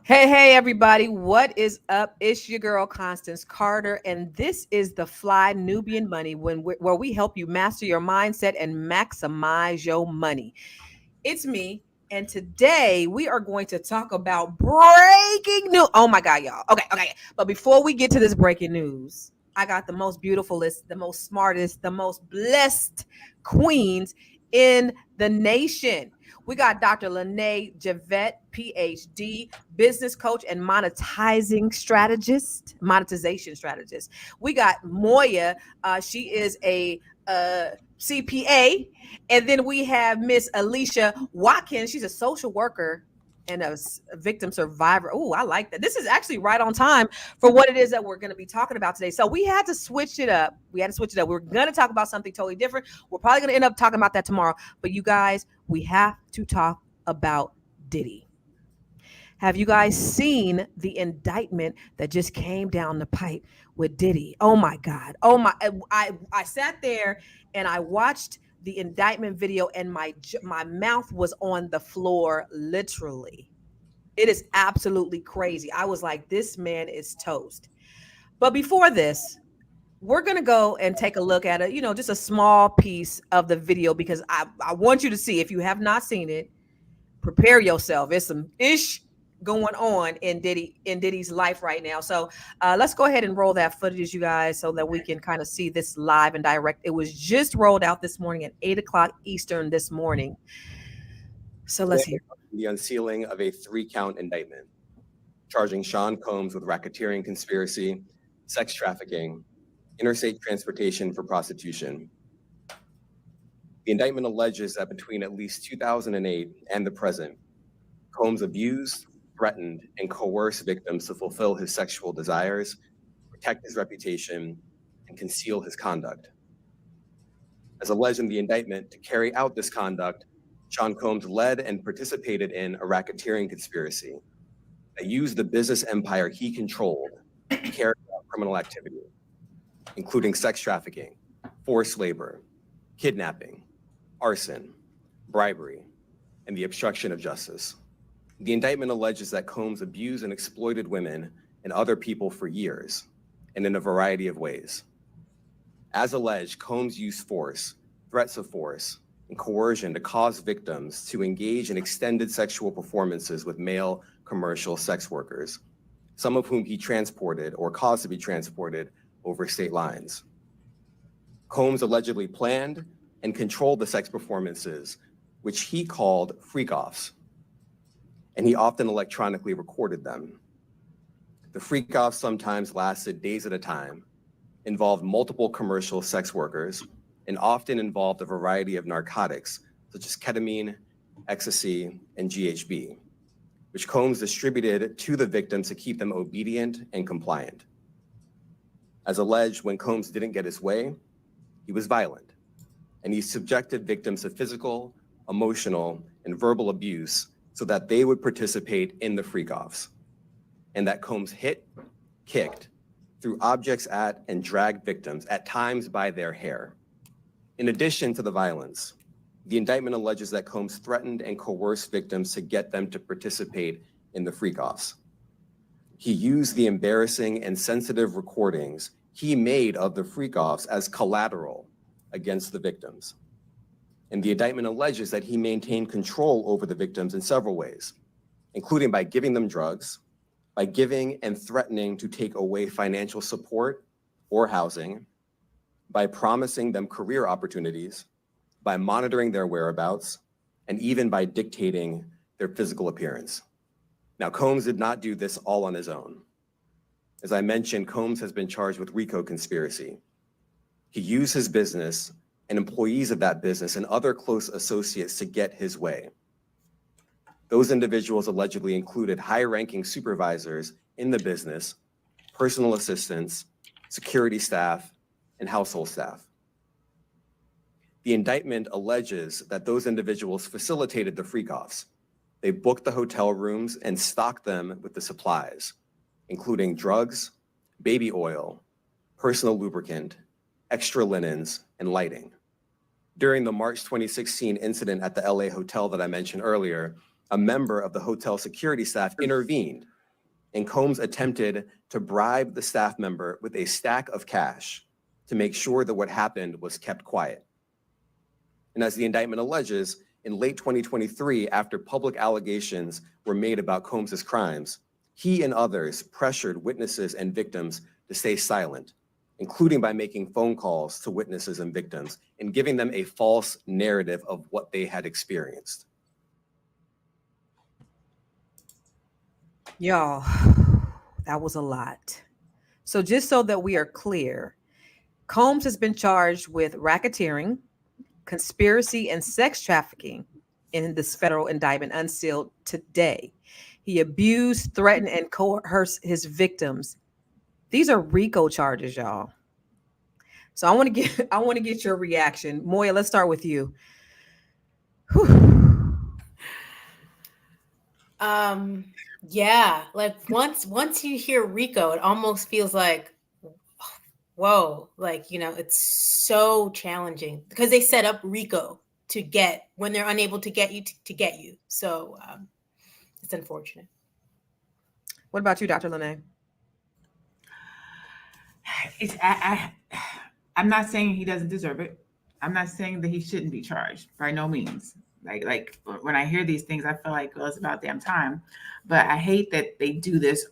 Hey, everybody. What is up? It's your girl, Constance Carter, and this is the Fly Nubian Money where we help you master your mindset and maximize your money. It's me, and today we are going to talk about breaking news. Oh my God, y'all. Okay. But before we get to this breaking news, I got the most beautifulest, the most smartest, the most blessed queens in the nation. We got Dr. Lene Javette, PhD, business coach and monetization strategist. We got Moya. She is a CPA. And then we have Miss Alicia Watkins. She's a social worker and a victim survivor. Oh, I like that. This is actually right on time for what it is that we're going to be talking about today. So we had to switch it up. We're going to talk about something totally different. We're probably going to end up talking about that tomorrow. But you guys, we have to talk about Diddy. Have you guys seen the indictment that just came down the pipe with Diddy? Oh my God. Oh my, I sat there and I watched the indictment video and my mouth was on the floor literally. It is absolutely crazy. I was like, this man is toast. But before this, we're going to go and take a look at just a small piece of the video because I want you to see. If you have not seen it, prepare yourself. It's some ish going on in Diddy's life right now. So let's go ahead and roll that footage, you guys, so that we can kind of see this live and direct. It was just rolled out this morning at 8:00 Eastern this morning. So let's hear. The unsealing of a 3-count indictment charging Sean Combs with racketeering conspiracy, sex trafficking, interstate transportation for prostitution. The indictment alleges that between at least 2008 and the present, Combs abused, threatened, and coerced victims to fulfill his sexual desires, protect his reputation, and conceal his conduct. As alleged in the indictment, to carry out this conduct, Sean Combs led and participated in a racketeering conspiracy that used the business empire he controlled to carry out criminal activity, including sex trafficking, forced labor, kidnapping, arson, bribery, and the obstruction of justice. The indictment alleges that Combs abused and exploited women and other people for years, and in a variety of ways. As alleged, Combs used force, threats of force, and coercion to cause victims to engage in extended sexual performances with male commercial sex workers, some of whom he transported or caused to be transported over state lines. Combs allegedly planned and controlled the sex performances, which he called freak-offs, and he often electronically recorded them. The freak-offs sometimes lasted days at a time, involved multiple commercial sex workers, and often involved a variety of narcotics, such as ketamine, ecstasy, and GHB, which Combs distributed to the victims to keep them obedient and compliant. As alleged, when Combs didn't get his way, he was violent, and he subjected victims to physical, emotional, and verbal abuse so that they would participate in the freak-offs, and that Combs hit, kicked, threw objects at, and dragged victims, at times by their hair. In addition to the violence, the indictment alleges that Combs threatened and coerced victims to get them to participate in the freak-offs. He used the embarrassing and sensitive recordings he made of the freak-offs as collateral against the victims. And the indictment alleges that he maintained control over the victims in several ways, including by giving them drugs, by giving and threatening to take away financial support or housing, by promising them career opportunities, by monitoring their whereabouts, and even by dictating their physical appearance. Now, Combs did not do this all on his own. As I mentioned, Combs has been charged with RICO conspiracy. He used his business and employees of that business and other close associates to get his way. Those individuals allegedly included high-ranking supervisors in the business, personal assistants, security staff, and household staff. The indictment alleges that those individuals facilitated the freak-offs. They booked the hotel rooms and stocked them with the supplies, including drugs, baby oil, personal lubricant, extra linens, and lighting. During the March 2016 incident at the LA hotel that I mentioned earlier, a member of the hotel security staff intervened and Combs attempted to bribe the staff member with a stack of cash to make sure that what happened was kept quiet. And as the indictment alleges, in late 2023, after public allegations were made about Combs's crimes, he and others pressured witnesses and victims to stay silent, including by making phone calls to witnesses and victims and giving them a false narrative of what they had experienced. Y'all, that was a lot. So just so that we are clear, Combs has been charged with racketeering, conspiracy, and sex trafficking in this federal indictment unsealed today. He abused, threatened, and coerced his victims. These are RICO charges, y'all. So I want to get your reaction. Moya, let's start with you. Yeah, like once you hear RICO, it almost feels like, whoa, like, you know, it's so challenging because they set up RICO to get when they're unable to get you to get you. So it's unfortunate. What about you, Dr. Lene? I'm not saying he doesn't deserve it. I'm not saying that he shouldn't be charged, by no means. Like when I hear these things, I feel like, well, it's about damn time. But I hate that they do this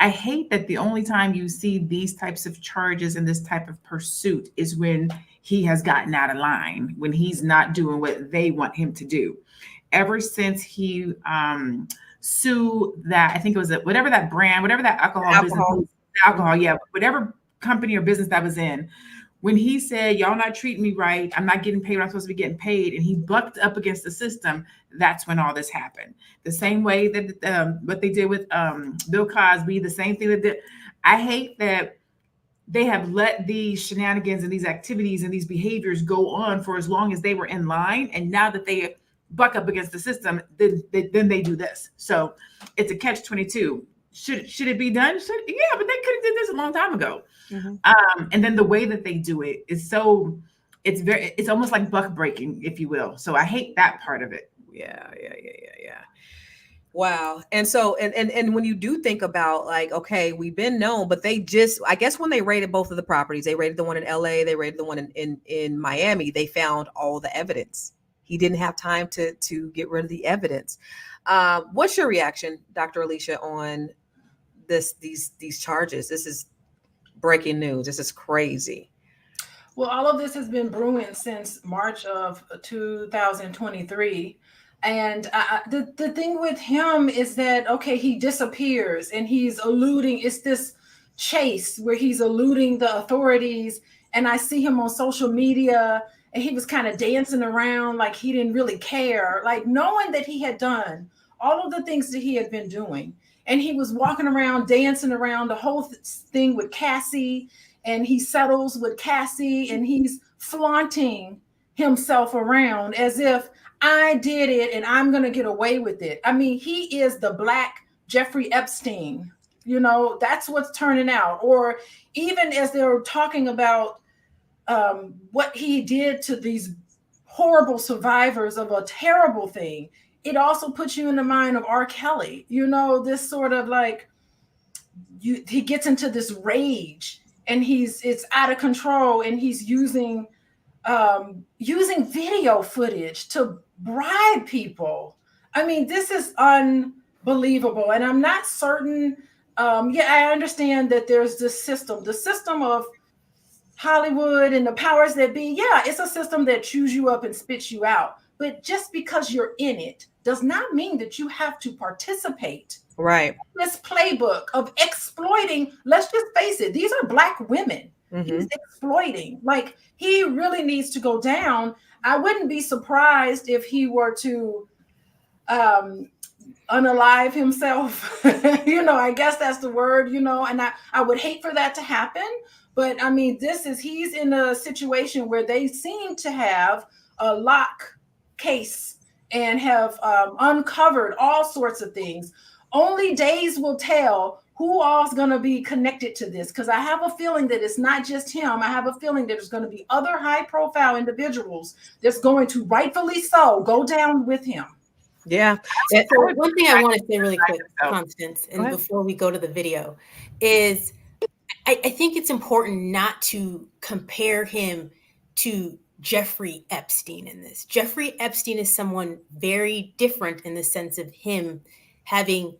I hate that the only time you see these types of charges and this type of pursuit is when he has gotten out of line, when he's not doing what they want him to do. Ever since he sued that, I think it was whatever that brand, whatever that business, yeah, whatever company or business that was in, when he said, y'all not treating me right, I'm not getting paid what I'm supposed to be getting paid, and he bucked up against the system, that's when all this happened. The same way that what they did with Bill Cosby, the same thing that I hate that they have let these shenanigans and these activities and these behaviors go on for as long as they were in line, and now that they buck up against the system, then they do this. So it's a catch-22. Should it be done? Yeah, but they could have did this a long time ago. Mm-hmm. And then the way that they do it is it's almost like buck breaking, if you will. So I hate that part of it. Yeah. Wow. And so, and when you do think about like, okay, we've been known, but they just, I guess when they raided both of the properties, they raided the one in LA, they raided the one in Miami, they found all the evidence. He didn't have time to get rid of the evidence. What's your reaction, Dr. Alicia, on these charges? This is breaking news. This is crazy. Well, all of this has been brewing since March of 2023. And the thing with him is that, okay, he disappears and he's eluding. It's this chase where he's eluding the authorities. And I see him on social media and he was kind of dancing around like he didn't really care, like knowing that he had done all of the things that he had been doing. And he was walking around, dancing around the whole thing with Cassie, and he settles with Cassie, and he's flaunting himself around as if I did it and I'm going to get away with it. I mean, he is the Black Jeffrey Epstein. You know, that's what's turning out. Or even as they're talking about what he did to these horrible survivors of a terrible thing, it also puts you in the mind of R. Kelly, you know, this sort of like, he gets into this rage and it's out of control, and he's using video footage to bribe people. I mean, this is unbelievable. And I'm not certain. I understand that there's the system of Hollywood and the powers that be. Yeah, it's a system that chews you up and spits you out. But just because you're in it does not mean that you have to participate. Right. This playbook of exploiting, let's just face it, these are Black women. Mm-hmm. He's exploiting. Like, he really needs to go down. I wouldn't be surprised if he were to unalive himself. You know, I guess that's the word, you know, and I would hate for that to happen. But I mean, he's in a situation where they seem to have a lock case and have uncovered all sorts of things. Only days will tell who all's going to be connected to this, because I have a feeling that it's not just him. I have a feeling that there's going to be other high-profile individuals that's going to rightfully so go down with him. Yeah. So one thing I want to say really quick, Constance, and ahead. before we go to the video, is I think it's important not to compare him to Jeffrey Epstein in this. Jeffrey Epstein is someone very different in the sense of him having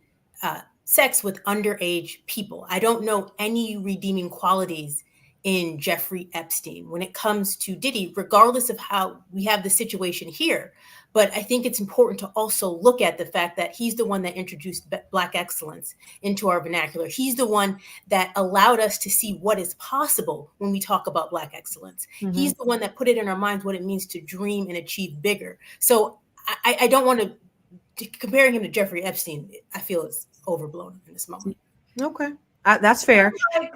sex with underage people. I don't know any redeeming qualities in Jeffrey Epstein when it comes to Diddy, regardless of how we have the situation here. But I think it's important to also look at the fact that he's the one that introduced Black excellence into our vernacular. He's the one that allowed us to see what is possible when we talk about Black excellence. Mhm. He's the one that put it in our minds what it means to dream and achieve bigger. So I don't want to comparing him to Jeffrey Epstein. I feel is overblown in this moment. Okay, that's fair.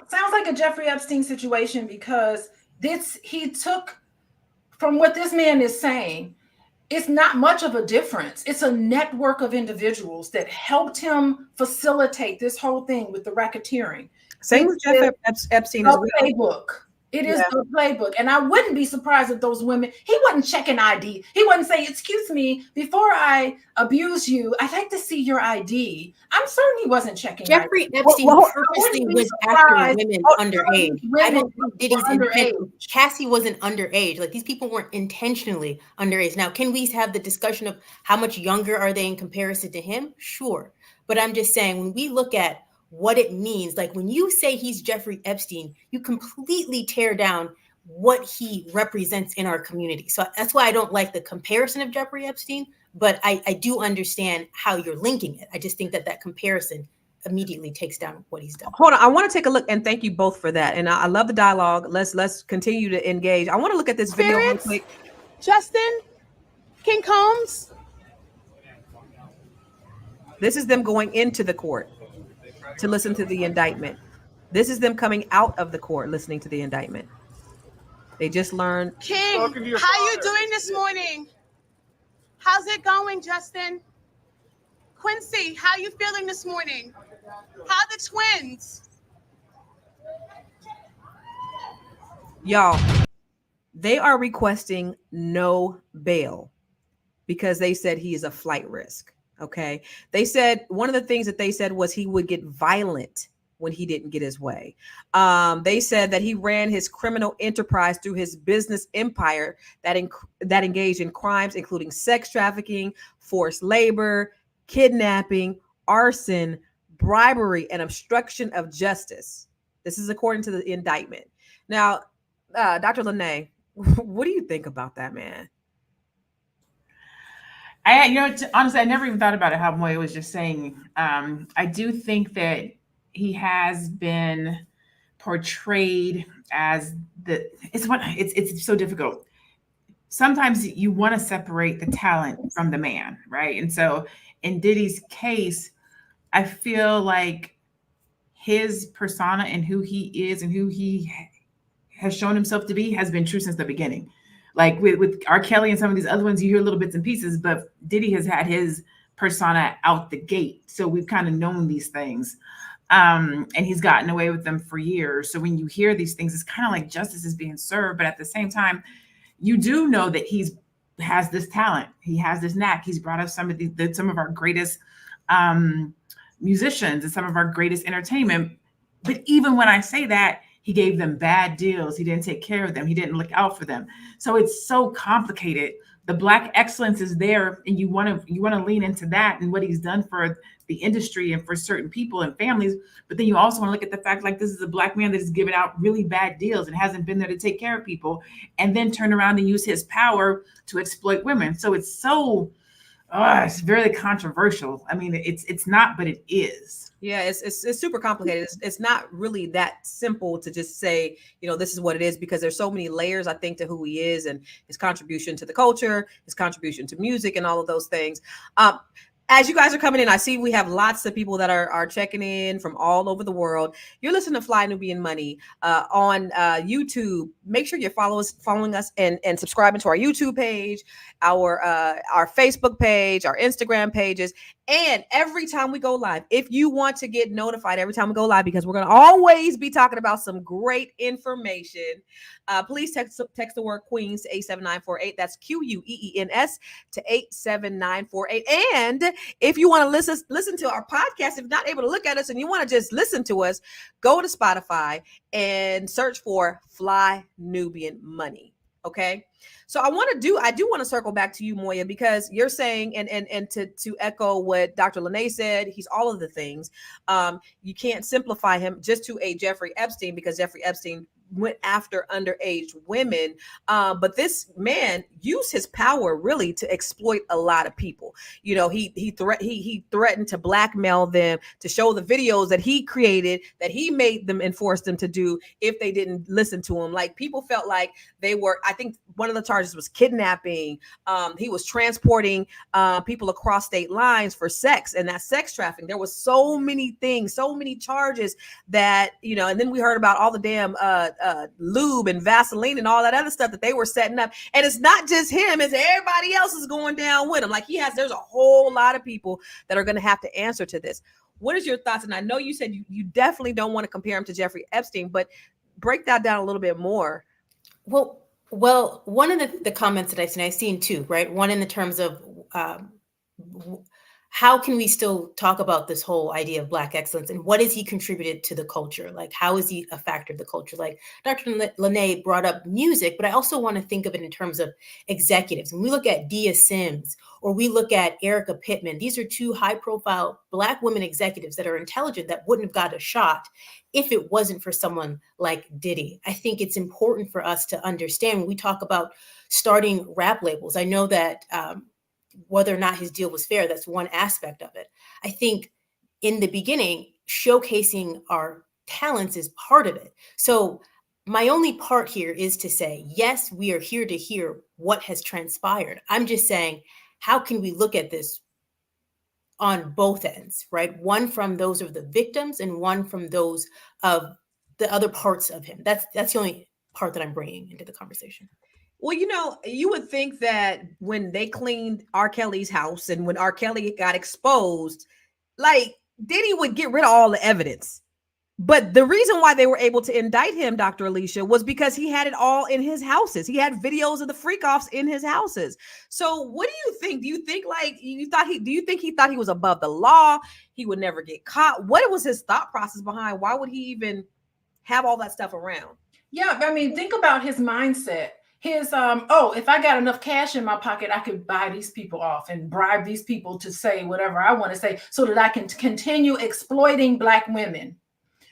Sounds like a Jeffrey Epstein situation, because he took from what this man is saying. It's not much of a difference. It's a network of individuals that helped him facilitate this whole thing with the racketeering. Same with Jeff Epstein as well. Playbook. It is the playbook. And I wouldn't be surprised if those women, he wasn't checking ID. He wasn't saying, excuse me, before I abuse you, I'd like to see your ID. I'm certain he wasn't checking Jeffrey ID. Epstein purposely went after women underage. I don't think Diddy's underage. Cassie wasn't underage. Like, these people weren't intentionally underage. Now, can we have the discussion of how much younger are they in comparison to him? Sure. But I'm just saying, when we look at what it means, like when you say he's Jeffrey Epstein, you completely tear down what he represents in our community. So that's why I don't like the comparison of Jeffrey Epstein, but I do understand how you're linking it. I just think that comparison immediately takes down what he's done. Hold on, I want to take a look, and thank you both for that. And I love the dialogue. Let's continue to engage. I want to look at this video real quick. Justin, King Combs. This is them going into the court to listen to the indictment. This is them coming out of the court listening to the indictment. They just learned. King, how you doing this morning? How's it going, Justin? Quincy, how you feeling this morning? How the twins? Y'all, they are requesting no bail because they said he is a flight risk. Okay. They said one of the things that they said was he would get violent when he didn't get his way. They said that he ran his criminal enterprise through his business empire that engaged in crimes, including sex trafficking, forced labor, kidnapping, arson, bribery, and obstruction of justice. This is according to the indictment. Now, Dr. Lene, what do you think about that, man? Honestly, I never even thought about it, how Moya was just saying. I do think that he has been portrayed as it's so difficult. Sometimes you want to separate the talent from the man, right? And so in Diddy's case, I feel like his persona and who he is and who he has shown himself to be has been true since the beginning. Like with R. Kelly and some of these other ones, you hear little bits and pieces, but Diddy has had his persona out the gate. So we've kind of known these things. And he's gotten away with them for years. So when you hear these things, it's kind of like justice is being served. But at the same time, you do know that has this talent. He has this knack. He's brought us some of our greatest musicians and some of our greatest entertainment. But even when I say that, he gave them bad deals. He didn't take care of them. He didn't look out for them. So it's so complicated. The Black excellence is there, and you want to lean into that and what he's done for the industry and for certain people and families. But then you also want to look at the fact, like, this is a Black man that is giving out really bad deals and hasn't been there to take care of people, and then turn around and use his power to exploit women. So it's it's very controversial. I mean, it's not, but it is. Yeah, it's super complicated. It's not really that simple to just say, this is what it is, because there's so many layers, I think, to who he is and his contribution to the culture, his contribution to music and all of those things. as you guys are coming in, I see we have lots of people that are checking in from all over the world. You're listening to Fly Nubian Money on YouTube. Make sure you're following us and subscribing to our YouTube page, our Facebook page, our Instagram pages. And every time we go live, if you want to get notified every time we go live, because we're going to always be talking about some great information, please text the word Queens to 87948. That's QUEENS to 87948. And if you want to listen to our podcast, if you're not able to look at us and you want to just listen to us, go to Spotify and search for Fly Nubian Money. Okay. So I do want to circle back to you, Moya, because you're saying, and to echo what Dr. Lene said, he's all of the things. You can't simplify him just to a Jeffrey Epstein, because Jeffrey Epstein went after underage women. But this man used his power really to exploit a lot of people. You know, he threatened to blackmail them, to show the videos that he created, that he made them and forced them to do if they didn't listen to him. Like, people felt like they were, I think one of the charges was kidnapping. He was transporting people across state lines for sex, and that sex trafficking. There was so many things, so many charges that, you know, and then we heard about all the damn lube and Vaseline and all that other stuff that they were setting up. And it's not just him, it's everybody else is going down with him. Like, there's a whole lot of people that are going to have to answer to this. What is your thoughts? And I know you said you definitely don't want to compare him to Jeffrey Epstein, but break that down a little bit more. Well, one of the comments that I've seen too, right? One in the terms of how can we still talk about this whole idea of Black excellence, and what has he contributed to the culture? Like, how is he a factor of the culture? Like Dr. Lene brought up music, but I also want to think of it in terms of executives. When we look at Dia Sims, or we look at Erica Pittman, these are two high-profile Black women executives that are intelligent, that wouldn't have got a shot if it wasn't for someone like Diddy. I think it's important for us to understand when we talk about starting rap labels. I know that whether or not his deal was fair, that's one aspect of it. I think in the beginning, showcasing our talents is part of it. So my only part here is to say, yes, we are here to hear what has transpired. I'm just saying, how can we look at this on both ends, right? One from those of the victims and one from those of the other parts of him. That's the only part that I'm bringing into the conversation. Well, you know, you would think that when they cleaned R. Kelly's house and when R. Kelly got exposed, like, Diddy would get rid of all the evidence. But the reason why they were able to indict him, Dr. Alicia, was because he had it all in his houses. He had videos of the freak-offs in his houses. So what do you think? Do you think he thought he was above the law? He would never get caught? What was his thought process behind? Why would he even have all that stuff around? Yeah, I mean, think about his mindset. His if I got enough cash in my pocket, I could buy these people off and bribe these people to say whatever I want to say so that I can continue exploiting Black women.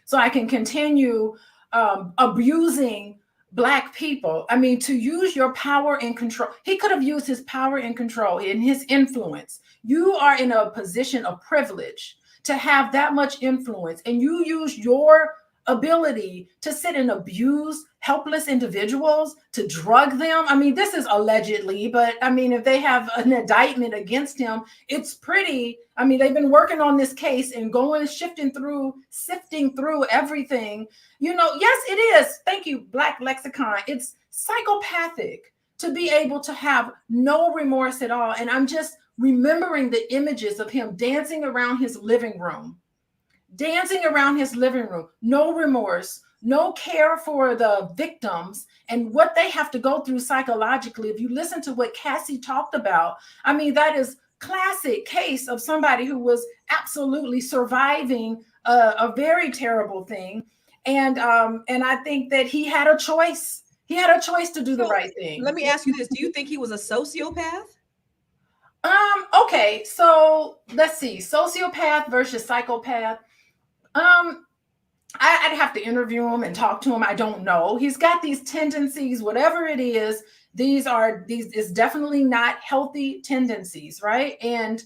So I can continue abusing Black people. I mean, to use your power and control. He could have used his power and control and his influence. You are in a position of privilege to have that much influence, and you use your ability to sit and abuse helpless individuals, to drug them. I mean, this is allegedly, but I mean, if they have an indictment against him, it's pretty, I mean, they've been working on this case and sifting through everything. You know, yes, it is. Thank you, Black Lexicon. It's psychopathic to be able to have no remorse at all. And I'm just remembering the images of him dancing around his living room, no remorse, no care for the victims and what they have to go through psychologically. If you listen to what Cassie talked about, I mean, that is classic case of somebody who was absolutely surviving a very terrible thing. And I think that he had a choice. He had a choice to do the right thing. Let me ask you this. Do you think he was a sociopath? Okay, so let's see. Sociopath versus psychopath. I'd have to interview him and talk to him. I don't know. He's got these tendencies, whatever it is. These is definitely not healthy tendencies, right? And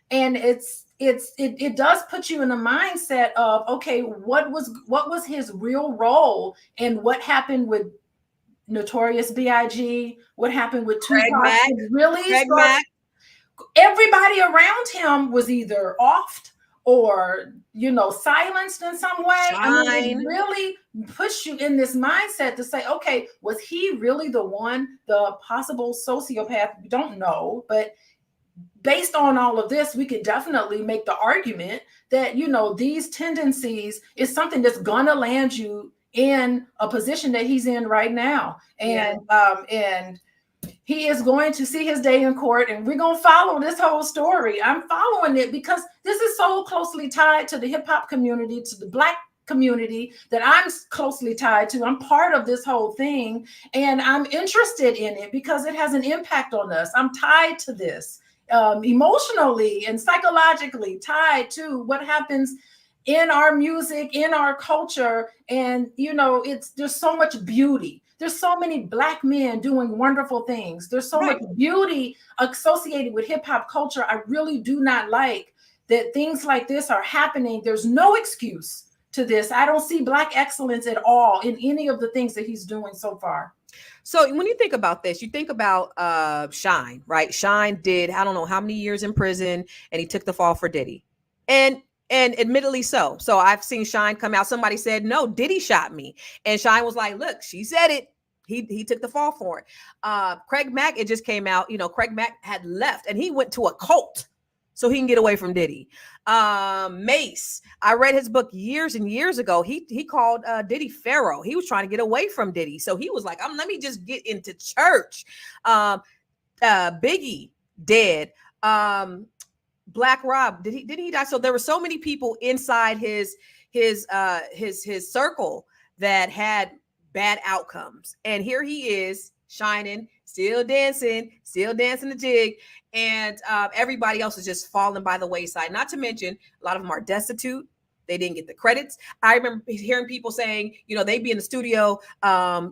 it does put you in a mindset of, okay, what was his real role, and what happened with Notorious B.I.G., what happened with Tupac? everybody around him was either offed or, silenced in some way. I mean, Shine. it really puts you in this mindset to say, okay, was he really the possible sociopath? We don't know, but based on all of this, we could definitely make the argument that, these tendencies is something that's gonna land you in a position that he's in right now. And he is going to see his day in court, and we're going to follow this whole story. I'm following it because this is so closely tied to the hip hop community, to the Black community that I'm closely tied to. I'm part of this whole thing, and I'm interested in it because it has an impact on us. I'm tied to this emotionally and psychologically, tied to what happens in our music, in our culture. And, there's so much beauty. There's so many Black men doing wonderful things. There's so much beauty associated with hip hop culture. I really do not like that things like this are happening. There's no excuse to this. I don't see Black excellence at all in any of the things that he's doing so far. So when you think about this, you think about Shine, right? Shine did, I don't know how many years in prison, and he took the fall for Diddy. And admittedly so. So I've seen Shine come out. Somebody said, no, Diddy shot me. And Shine was like, look, she said it. He took the fall for it. Craig Mack, it just came out, Craig Mack had left and he went to a cult so he can get away from Diddy. Mace, I read his book years and years ago. He called Diddy Pharaoh. He was trying to get away from Diddy. So he was like, let me just get into church. Biggie dead. Black Rob, did he die? So there were so many people inside his circle that had bad outcomes. And here he is shining, still dancing the jig. And everybody else is just falling by the wayside. Not to mention, a lot of them are destitute. They didn't get the credits. I remember hearing people saying, they'd be in the studio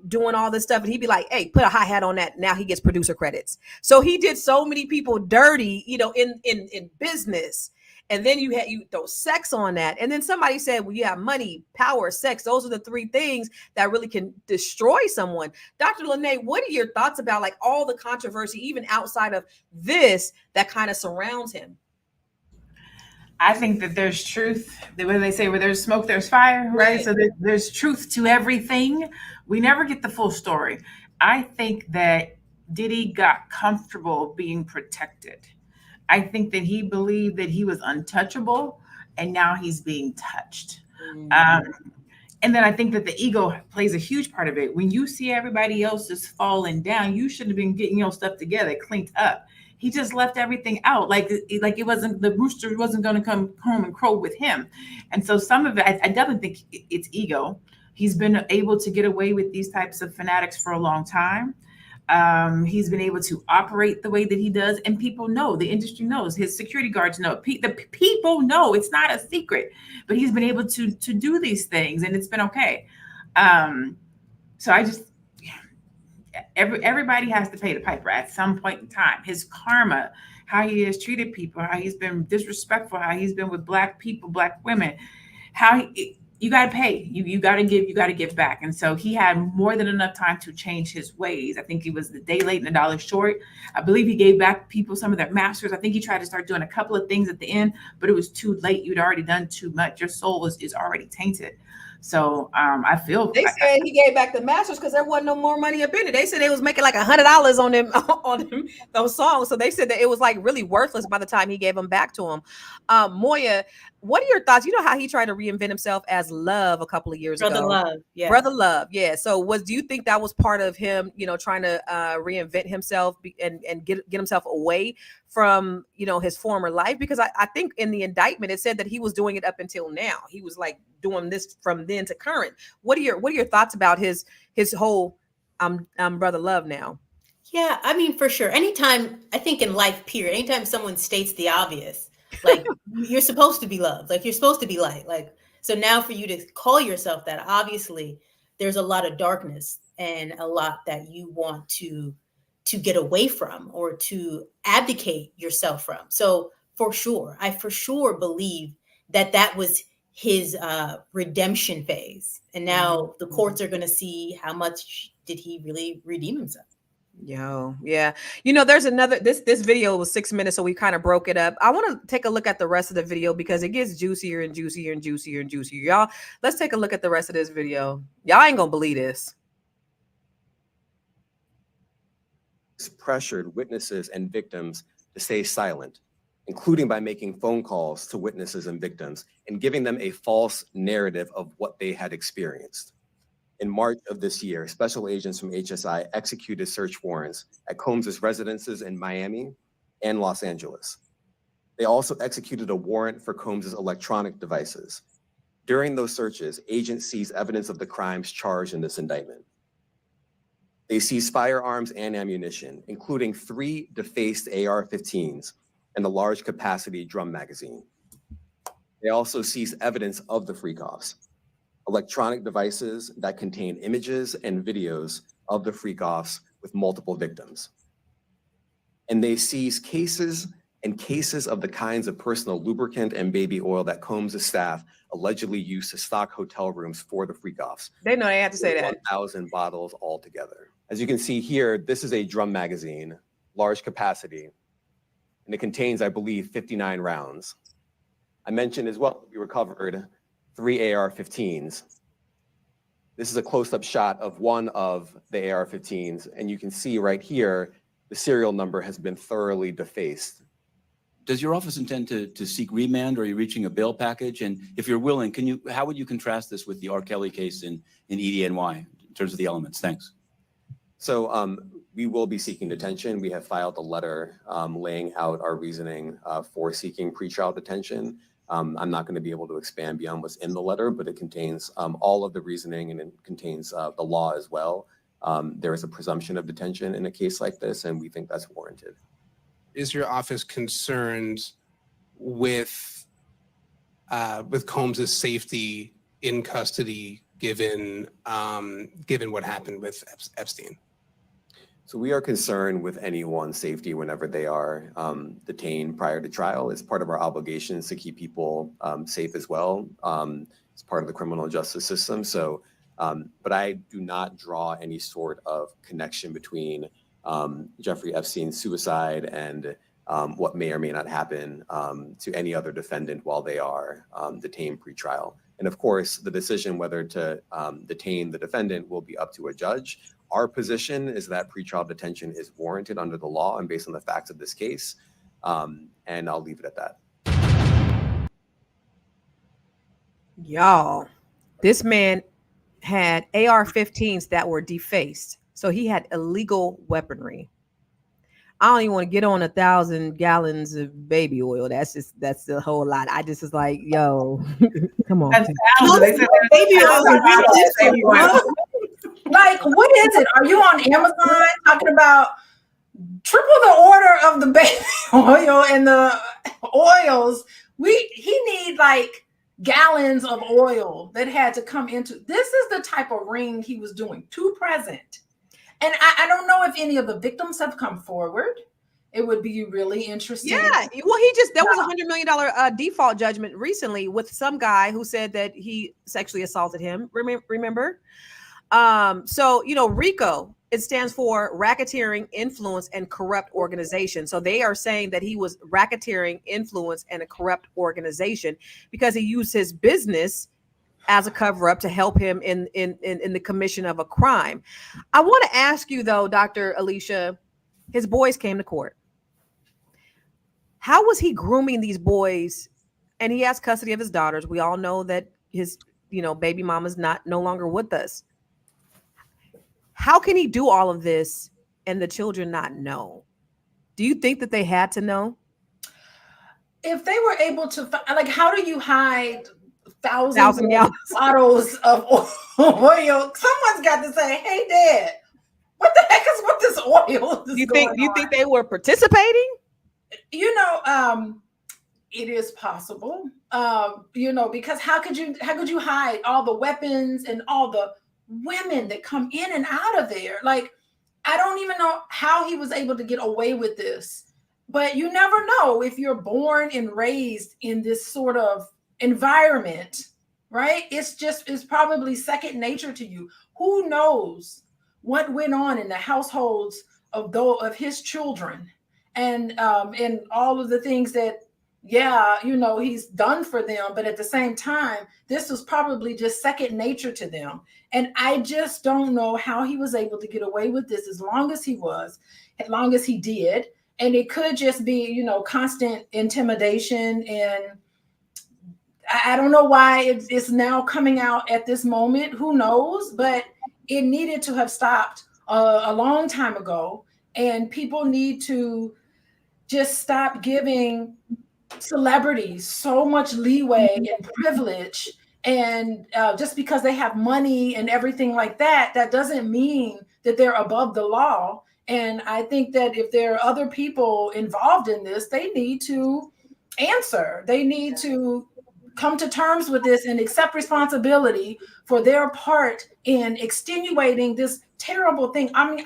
doing all this stuff. And he'd be like, hey, put a hi-hat on that. Now he gets producer credits. So he did so many people dirty, in business. And then you throw sex on that. And then somebody said, well, you have money, power, sex. Those are the three things that really can destroy someone. Dr. Lene, what are your thoughts about like all the controversy, even outside of this, that kind of surrounds him? I think that there's truth. When they say where there's smoke, there's fire, right? So there's truth to everything. We never get the full story. I think that Diddy got comfortable being protected. I think that he believed that he was untouchable, and now he's being touched. And then I think that the ego plays a huge part of it. When you see everybody else just falling down, you should have been getting your stuff together, cleaned up. He just left everything out. Like it wasn't, the rooster wasn't going to come home and crow with him. And so some of it, I definitely think it's ego. He's been able to get away with these types of fanatics for a long time. He's been able to operate the way that he does, and people know, the industry knows, his security guards know, the people know, it's not a secret, but he's been able to do these things, and it's been okay. So I just, everybody has to pay the piper at some point in time. His karma, how he has treated people, how he's been disrespectful, how he's been with Black people, Black women, you got to pay, you got to give back. And so he had more than enough time to change his ways. I think he was the day late and a dollar short. I believe he gave back people some of their masters. I think he tried to start doing a couple of things at the end, but it was too late. You'd already done too much. Your soul is already tainted. So I feel they said he gave back the masters because there wasn't no more money up in it. They said they was making like $100 on them those songs. So they said that it was like really worthless by the time he gave them back to him. Moya, what are your thoughts? You know how he tried to reinvent himself as Love a couple of years ago. Brother Love, yeah. So do you think that was part of him, trying to reinvent himself and get himself away from his former life? Because I think in the indictment it said that he was doing it up until now. He was like doing this from then to current. What are your thoughts about his whole I'm Brother Love now? Yeah, I mean, for sure. Anytime, I think in life, period, anytime someone states the obvious, like you're supposed to be loved, like you're supposed to be light, like, so now for you to call yourself that, obviously there's a lot of darkness and a lot that you want to get away from or to abdicate yourself from. So I for sure believe that was his redemption phase. And now the courts are going to see how much did he really redeem himself. Yo, yeah. There's another this video was 6 minutes, so we kind of broke it up. I want to take a look at the rest of the video because it gets juicier and juicier and juicier and juicier. Y'all, let's take a look at the rest of this video. Y'all ain't gonna believe this. Pressured witnesses and victims to stay silent, including by making phone calls to witnesses and victims and giving them a false narrative of what they had experienced. In March of this year, special agents from HSI executed search warrants at Combs's residences in Miami and Los Angeles. They also executed a warrant for Combs's electronic devices. During those searches, agents seized evidence of the crimes charged in this indictment. They seized firearms and ammunition, including 3 defaced AR-15s and a large capacity drum magazine. They also seized evidence of the freak-offs, electronic devices that contain images and videos of the freak-offs with multiple victims. And they seized cases and cases of the kinds of personal lubricant and baby oil that Combs' staff allegedly used to stock hotel rooms for the freak-offs. They know they have to say that. 1,000 bottles altogether. As you can see here, this is a drum magazine, large capacity, and it contains, I believe, 59 rounds. I mentioned as well, we recovered 3 AR-15s. This is a close-up shot of one of the AR-15s, and you can see right here, the serial number has been thoroughly defaced. Does your office intend to seek remand, or are you reaching a bail package? And if you're willing, how would you contrast this with the R. Kelly case in EDNY in terms of the elements? Thanks. So we will be seeking detention. We have filed a letter laying out our reasoning for seeking pretrial detention. I'm not going to be able to expand beyond what's in the letter, but it contains all of the reasoning, and it contains the law as well. There is a presumption of detention in a case like this, and we think that's warranted. Is your office concerned with Combs' safety in custody, given what happened with Epstein? So we are concerned with anyone's safety whenever they are detained prior to trial. It's part of our obligations to keep people safe as well. It's part of the criminal justice system. So, but I do not draw any sort of connection between Jeffrey Epstein's suicide and what may or may not happen to any other defendant while they are detained pre-trial. And of course, the decision whether to detain the defendant will be up to a judge. Our position is that pretrial detention is warranted under the law and based on the facts of this case. And I'll leave it at that. Y'all, this man had AR-15s that were defaced. So he had illegal weaponry. I don't even want to get on 1,000 gallons of baby oil. That's the whole lot. I just was like, yo, come on. Baby oil. Like, what is it? Are you on Amazon talking about triple the order of the baby oil and the oils? He need like gallons of oil that had to come into. This is the type of ring he was doing to present. And I don't know if any of the victims have come forward. It would be really interesting. Yeah. Well, there was $100 million default judgment recently with some guy who said that he sexually assaulted him. Remember? So, RICO, it stands for racketeering, influence, and corrupt organization. So they are saying that he was racketeering, influence, and a corrupt organization because he used his business as a cover-up to help him in the commission of a crime. I want to ask you, though, Dr. Alicia, his boys came to court. How was he grooming these boys? And he has custody of his daughters. We all know that his, baby mama's no longer with us. How can he do all of this and the children not know? Do you think that they had to know? If they were able to, how do you hide thousands of gallons bottles of oil? Someone's got to say, "Hey, Dad, what the heck is with this oil?" Do you think they were participating? It is possible. Because how could you hide all the weapons and all the women that come in and out of there? Like, I don't even know how he was able to get away with this. But you never know if you're born and raised in this sort of environment, right? It's probably second nature to you. Who knows what went on in the households of his children, and all of the things that, yeah, he's done for them, but at the same time, this was probably just second nature to them. And I just don't know how he was able to get away with this as long as he did. And it could just be, constant intimidation. And I don't know why it's now coming out at this moment. Who knows? But it needed to have stopped a long time ago. And people need to just stop giving celebrities so much leeway and privilege, and just because they have money and everything like that, that doesn't mean that they're above the law. And I think that if there are other people involved in this, they need to answer. They need to come to terms with this and accept responsibility for their part in extenuating this terrible thing. I mean,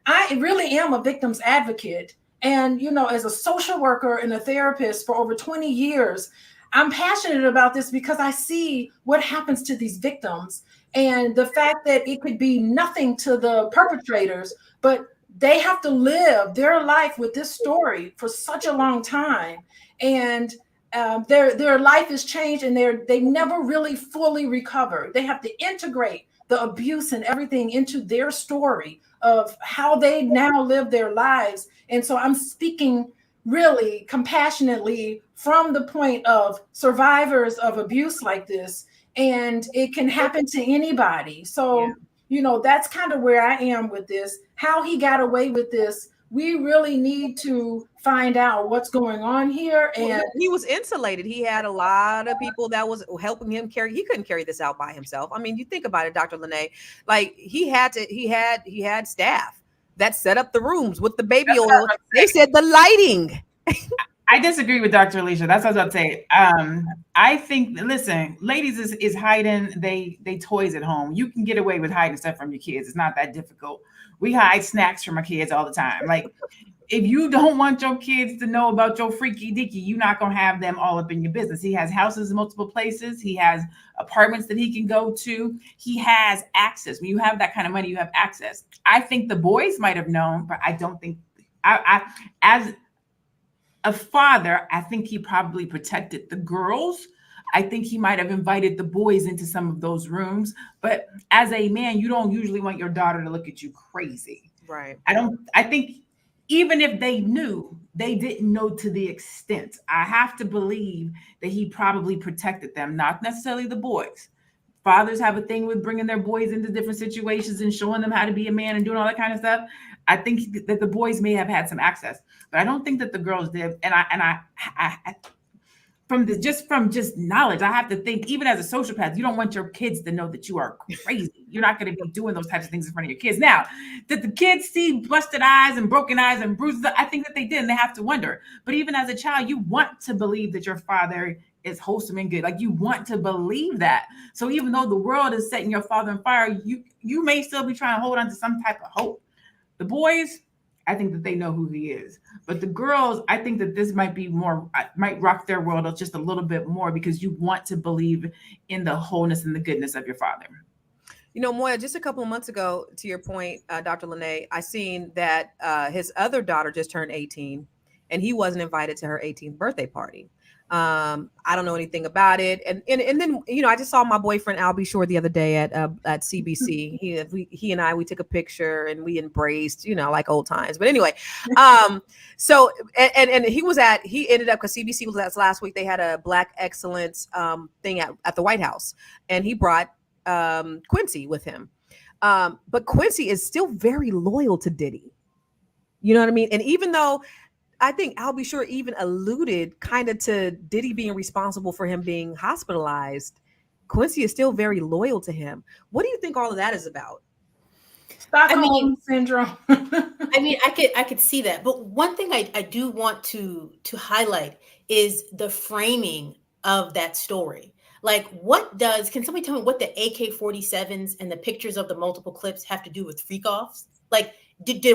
I really am a victim's advocate. And, as a social worker and a therapist for over 20 years, I'm passionate about this because I see what happens to these victims, and the fact that it could be nothing to the perpetrators, but they have to live their life with this story for such a long time. And their life has changed, and they never really fully recover. They have to integrate the abuse and everything into their story of how they now live their lives. And so I'm speaking really compassionately from the point of survivors of abuse like this, and it can happen to anybody. So, that's kind of where I am with this. How he got away with this, we really need to find out what's going on here. And he was insulated. He had a lot of people that was helping him carry. He couldn't carry this out by himself. I mean, you think about it, Dr. Lene, like he had staff that set up the rooms with the baby oil. They said the lighting. I disagree with Dr. Alicia. That's what I was about to say. I think, listen, ladies is hiding they toys at home. You can get away with hiding stuff from your kids. It's not that difficult. We hide snacks from our kids all the time. Like, if you don't want your kids to know about your freaky dicky, you're not going to have them all up in your business. He has houses in multiple places. He has apartments that he can go to. He has access. When you have that kind of money, you have access. I think the boys might have known, but I don't think, as a father, I think he probably protected the girls. I think he might have invited the boys into some of those rooms. But as a man, you don't usually want your daughter to look at you crazy. Right. I think even if they knew, they didn't know to the extent. I have to believe that he probably protected them, not necessarily the boys. Fathers have a thing with bringing their boys into different situations and showing them how to be a man and doing all that kind of stuff. I think that the boys may have had some access, but I don't think that the girls did. And I from just knowledge, I have to think, even as a sociopath, you don't want your kids to know that you are crazy. You're not going to be doing those types of things in front of your kids. Now, did the kids see busted eyes and broken eyes and bruises? I think that they did, and they have to wonder. But even as a child, you want to believe that your father is wholesome and good. Like, you want to believe that. So even though the world is setting your father on fire, you may still be trying to hold on to some type of hope. The boys, I think that they know who he is. But the girls, I think that this might rock their world just a little bit more, because you want to believe in the wholeness and the goodness of your father. Moya, just a couple of months ago, to your point, Dr. Lene, I seen that his other daughter just turned 18, and he wasn't invited to her 18th birthday party. I don't know anything about it. And then, I just saw my boyfriend, Al B. Shore, the other day at CBC. He and I, we took a picture and we embraced, like old times. But anyway, so, and he ended up, because CBC was last week, they had a Black Excellence thing at the White House, and he brought Quincy with him. But Quincy is still very loyal to Diddy. You know what I mean? And even though I think Al B. Shore even alluded kind of to Diddy being responsible for him being hospitalized, Quincy is still very loyal to him. What do you think all of that is about? Stockholm syndrome. I mean, I could see that. But one thing I do want to highlight is the framing of that story. Like, can somebody tell me what the AK-47s and the pictures of the multiple clips have to do with freak-offs? Like,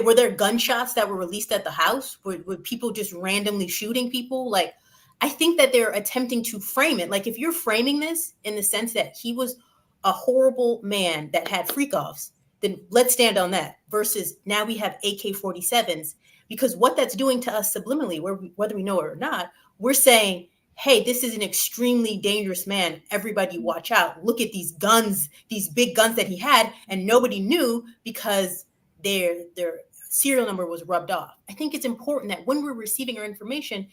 were there gunshots that were released at the house? Were people just randomly shooting people? Like, I think that they're attempting to frame it. Like, if you're framing this in the sense that he was a horrible man that had freak-offs, then let's stand on that. Versus now we have AK-47s, because what that's doing to us subliminally, whether we know it or not, we're saying, hey, this is an extremely dangerous man. Everybody watch out. Look at these guns, these big guns that he had, and nobody knew because their serial number was rubbed off. I think it's important that when we're receiving our information,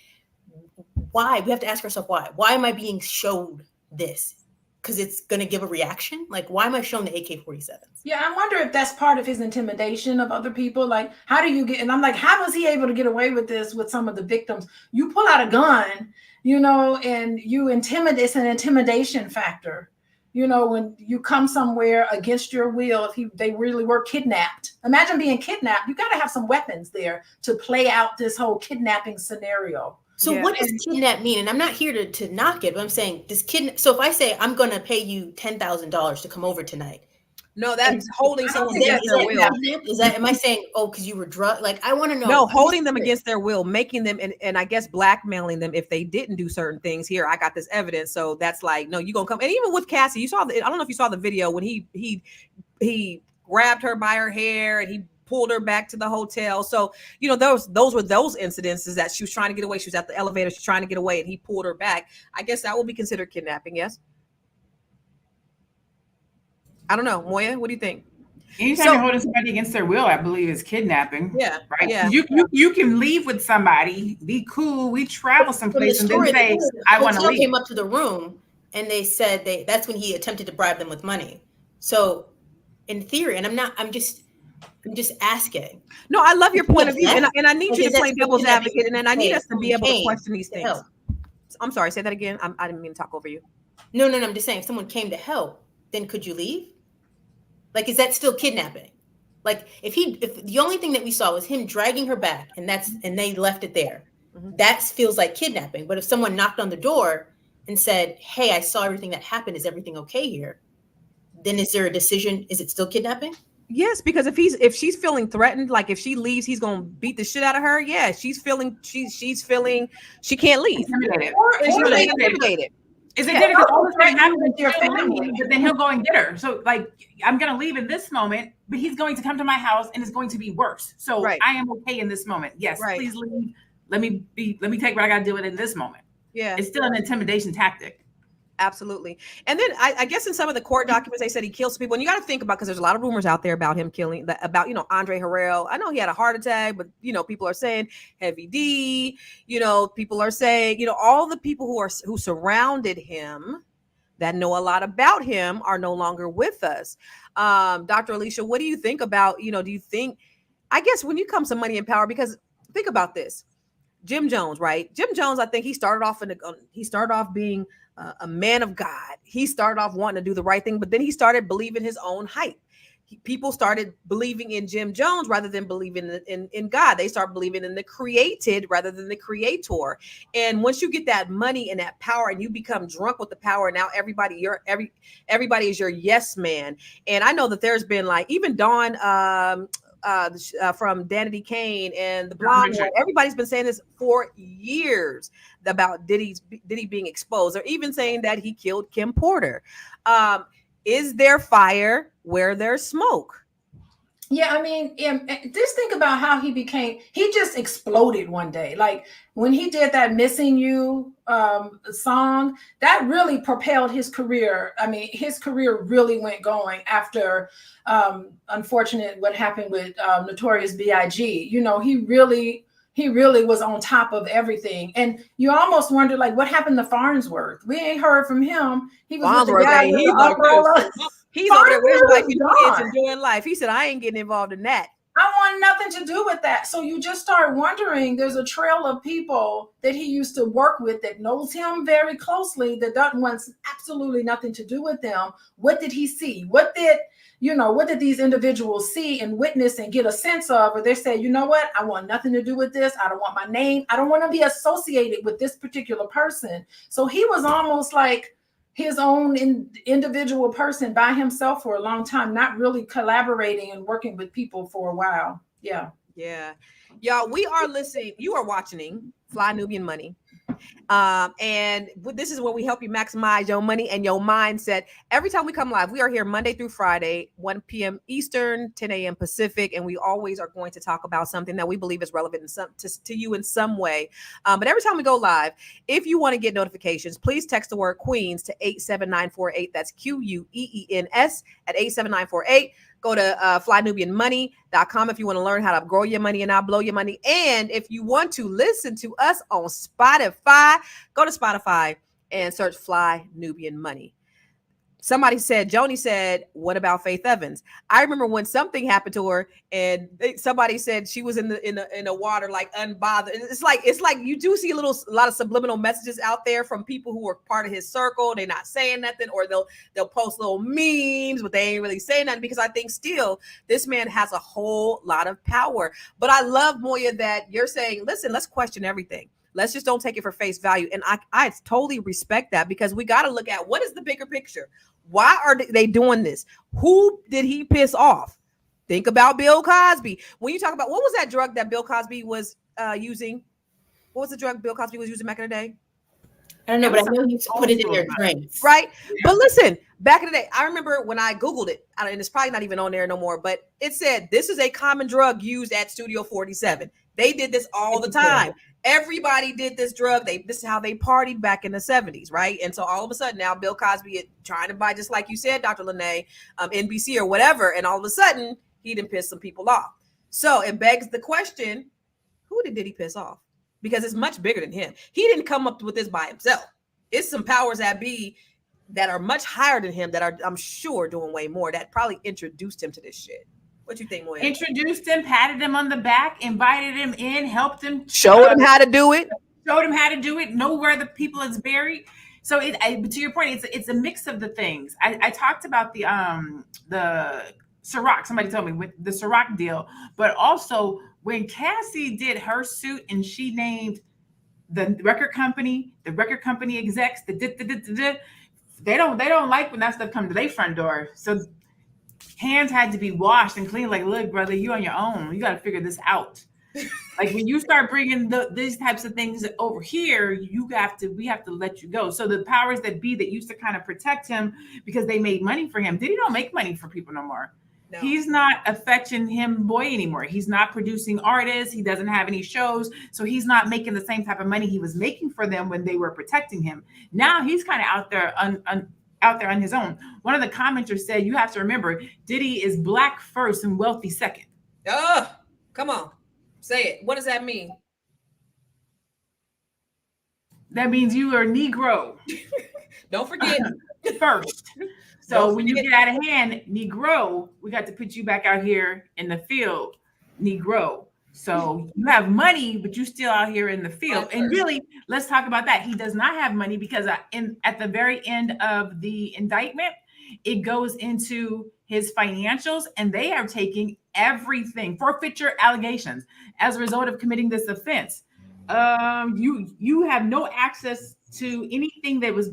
why? We have to ask ourselves why. Why am I being showed this? Because it's going to give a reaction? Like, why am I shown the AK-47s? Yeah, I wonder if that's part of his intimidation of other people. Like, how do you get, and I'm like, how was he able to get away with this with some of the victims? You pull out a gun, you know, and you intimidate, it's an intimidation factor. You know, when you come somewhere against your will, if they really were kidnapped. Imagine being kidnapped. You got to have some weapons there to play out this whole kidnapping scenario. So what does kidnap mean? And I'm not here to knock it, but I'm saying this kidnap. So if I say I'm going to pay you $10,000 to come over tonight. No, that's holding someone against their will. Is that, am I saying, oh, because you were drugged? Like, I want to know. No, holding them against their will, making them, and I guess blackmailing them if they didn't do certain things. Here, I got this evidence. So that's like, no, you going to come. And even with Cassie, you saw I don't know if you saw the video when he grabbed her by her hair and he pulled her back to the hotel. So, you know, those were those incidences that she was trying to get away. She was at the elevator, she's trying to get away, and he pulled her back. I guess that will be considered kidnapping, yes? I don't know. Moya, what do you think? Anytime you're holding somebody against their will, I believe is kidnapping. Yeah. Right. Yeah. You can leave with somebody, be cool, we travel someplace, and then say, I want to leave. Came up to the room and they said that's when he attempted to bribe them with money. So in theory, and I'm just asking. No, I love your point of view, and I need you to play devil's advocate, and then I need us to be able to question these things. I'm sorry, say that again. I didn't mean to talk over you. No, I'm just saying, if someone came to help, then could you leave? Like, is that still kidnapping? Like, if the only thing that we saw was him dragging her back, and they left it there, that feels like kidnapping. But if someone knocked on the door and said, "Hey, I saw everything that happened. Is everything okay here?" Then is there a decision? Is it still kidnapping? Yes, because if she's feeling threatened, like if she leaves, he's gonna beat the shit out of her. Yeah, she's feeling she can't leave. Intimidated. She's intimidated. Is it difficult? All this happens with your family, but then he'll go and get her. So, like, I'm gonna leave in this moment, but he's going to come to my house, and it's going to be worse. So I am okay in this moment. Yes, please leave. Let me take what I gotta do with it in this moment. Yeah, it's still an intimidation tactic. Absolutely. And then I guess in some of the court documents, they said he killed some people. And you got to think about, because there's a lot of rumors out there about him killing, about, you know, Andre Harrell. I know he had a heart attack, but, you know, people are saying Heavy D, you know, people are saying, you know, all the people who surrounded him that know a lot about him are no longer with us. Dr. Alicia, what do you think about, you know, do you think, I guess when you come to money and power, because think about this, Jim Jones, right? Jim Jones, I think he started off being a man of God. He started off wanting to do the right thing, but then he started believing his own hype. People started believing in Jim Jones rather than believing in God. They start believing in the created rather than the creator. And once you get that money and that power and you become drunk with the power, now everybody is your yes man. And I know that there's been, like, even Dawn from Danity Kane and the blonde, everybody's been saying this for years about Diddy being exposed. They're even saying that he killed Kim Porter. Is there fire where there's smoke? Yeah, I mean, just think about how he just exploded one day. Like when he did that Missing You song, that really propelled his career. I mean, his career really went going after unfortunate what happened with Notorious B.I.G. You know, he really was on top of everything. And you almost wonder, like, what happened to Farnsworth? We ain't heard from him. He was with the guy with the umbrella. He's over there with his wife and kids enjoying life. He said, I ain't getting involved in that. I want nothing to do with that. So you just start wondering, there's a trail of people that he used to work with that knows him very closely, that doesn't want absolutely nothing to do with them. What did he see? What did these individuals see and witness and get a sense of, or they say, you know what, I want nothing to do with this. I don't want my name. I don't want to be associated with this particular person. So he was almost like his own individual person by himself for a long time, not really collaborating and working with people for a while. Yeah. Yeah. Y'all, we are listening. You are watching Fly Nubian Money. And this is where we help you maximize your money and your mindset. Every time we come live, we are here Monday through Friday, 1 p.m. Eastern, 10 a.m. Pacific, and we always are going to talk about something that we believe is relevant to you in some way. But every time we go live, if you want to get notifications, please text the word Queens to 87948. That's QUEENS at 87948. Go to flynubianmoney.com if you want to learn how to grow your money and not blow your money. And if you want to listen to us on Spotify, go to Spotify and search Fly Nubian Money. Somebody said, Joni said, what about Faith Evans? I remember when something happened to her and somebody said she was in the water, like unbothered. It's like you do see a lot of subliminal messages out there from people who are part of his circle. They're not saying nothing, or they'll post little memes, but they ain't really saying nothing, because I think still this man has a whole lot of power. But I love, Moya, that you're saying, listen, let's question everything. Let's just don't take it for face value. And I totally respect that, because we got to look at what is the bigger picture. Why are they doing this? Who did he piss off? Think about Bill Cosby. When you talk about, what was that drug that Bill Cosby was using? What was the drug Bill Cosby was using back in the day? I don't know, but I know you put it in their drinks. Right? Yeah. But listen, back in the day, I remember when I Googled it, and it's probably not even on there no more, but it said this is a common drug used at Studio 47. They did this all the time. Everybody did this drug. This is how they partied back in the 70s, right? And so all of a sudden now Bill Cosby is trying to buy, just like you said, Dr. Lene, NBC or whatever, and all of a sudden he didn't piss some people off. So it begs the question, who did he piss off? Because it's much bigger than him. He didn't come up with this by himself. It's some powers that be that are much higher than him that are, I'm sure, doing way more, that probably introduced him to this shit. What you think, Moya? Introduced him, patted him on the back, invited him in, helped him, showed him how to do it. Showed him how to do it. Know where the people is buried. So, to your point, it's a mix of the things. I talked about the Ciroc. Somebody told me with the Ciroc deal, but also when Cassie did her suit and she named the record company execs, they don't like when that stuff comes to their front door. So hands had to be washed and cleaned. Like, look, brother, you on your own. You got to figure this out. Like when you start bringing these types of things over here, we have to let you go. So the powers that be that used to kind of protect him because they made money for him, Diddy don't make money for people no more. No. He's not a fetching him boy anymore. He's not producing artists. He doesn't have any shows. So he's not making the same type of money he was making for them when they were protecting him. Now he's kind of out there on his own. One of the commenters said, you have to remember, Diddy is black first and wealthy second. Come on. Say it. What does that mean? That means you are Negro. Don't forget. First. So when you get out of hand, Negro, we got to put you back out here in the field, Negro. So you have money, but you still out here in the field. And really, let's talk about that. He does not have money because at the very end of the indictment, it goes into his financials, and they are taking everything, forfeiture allegations as a result of committing this offense. You have no access to anything that was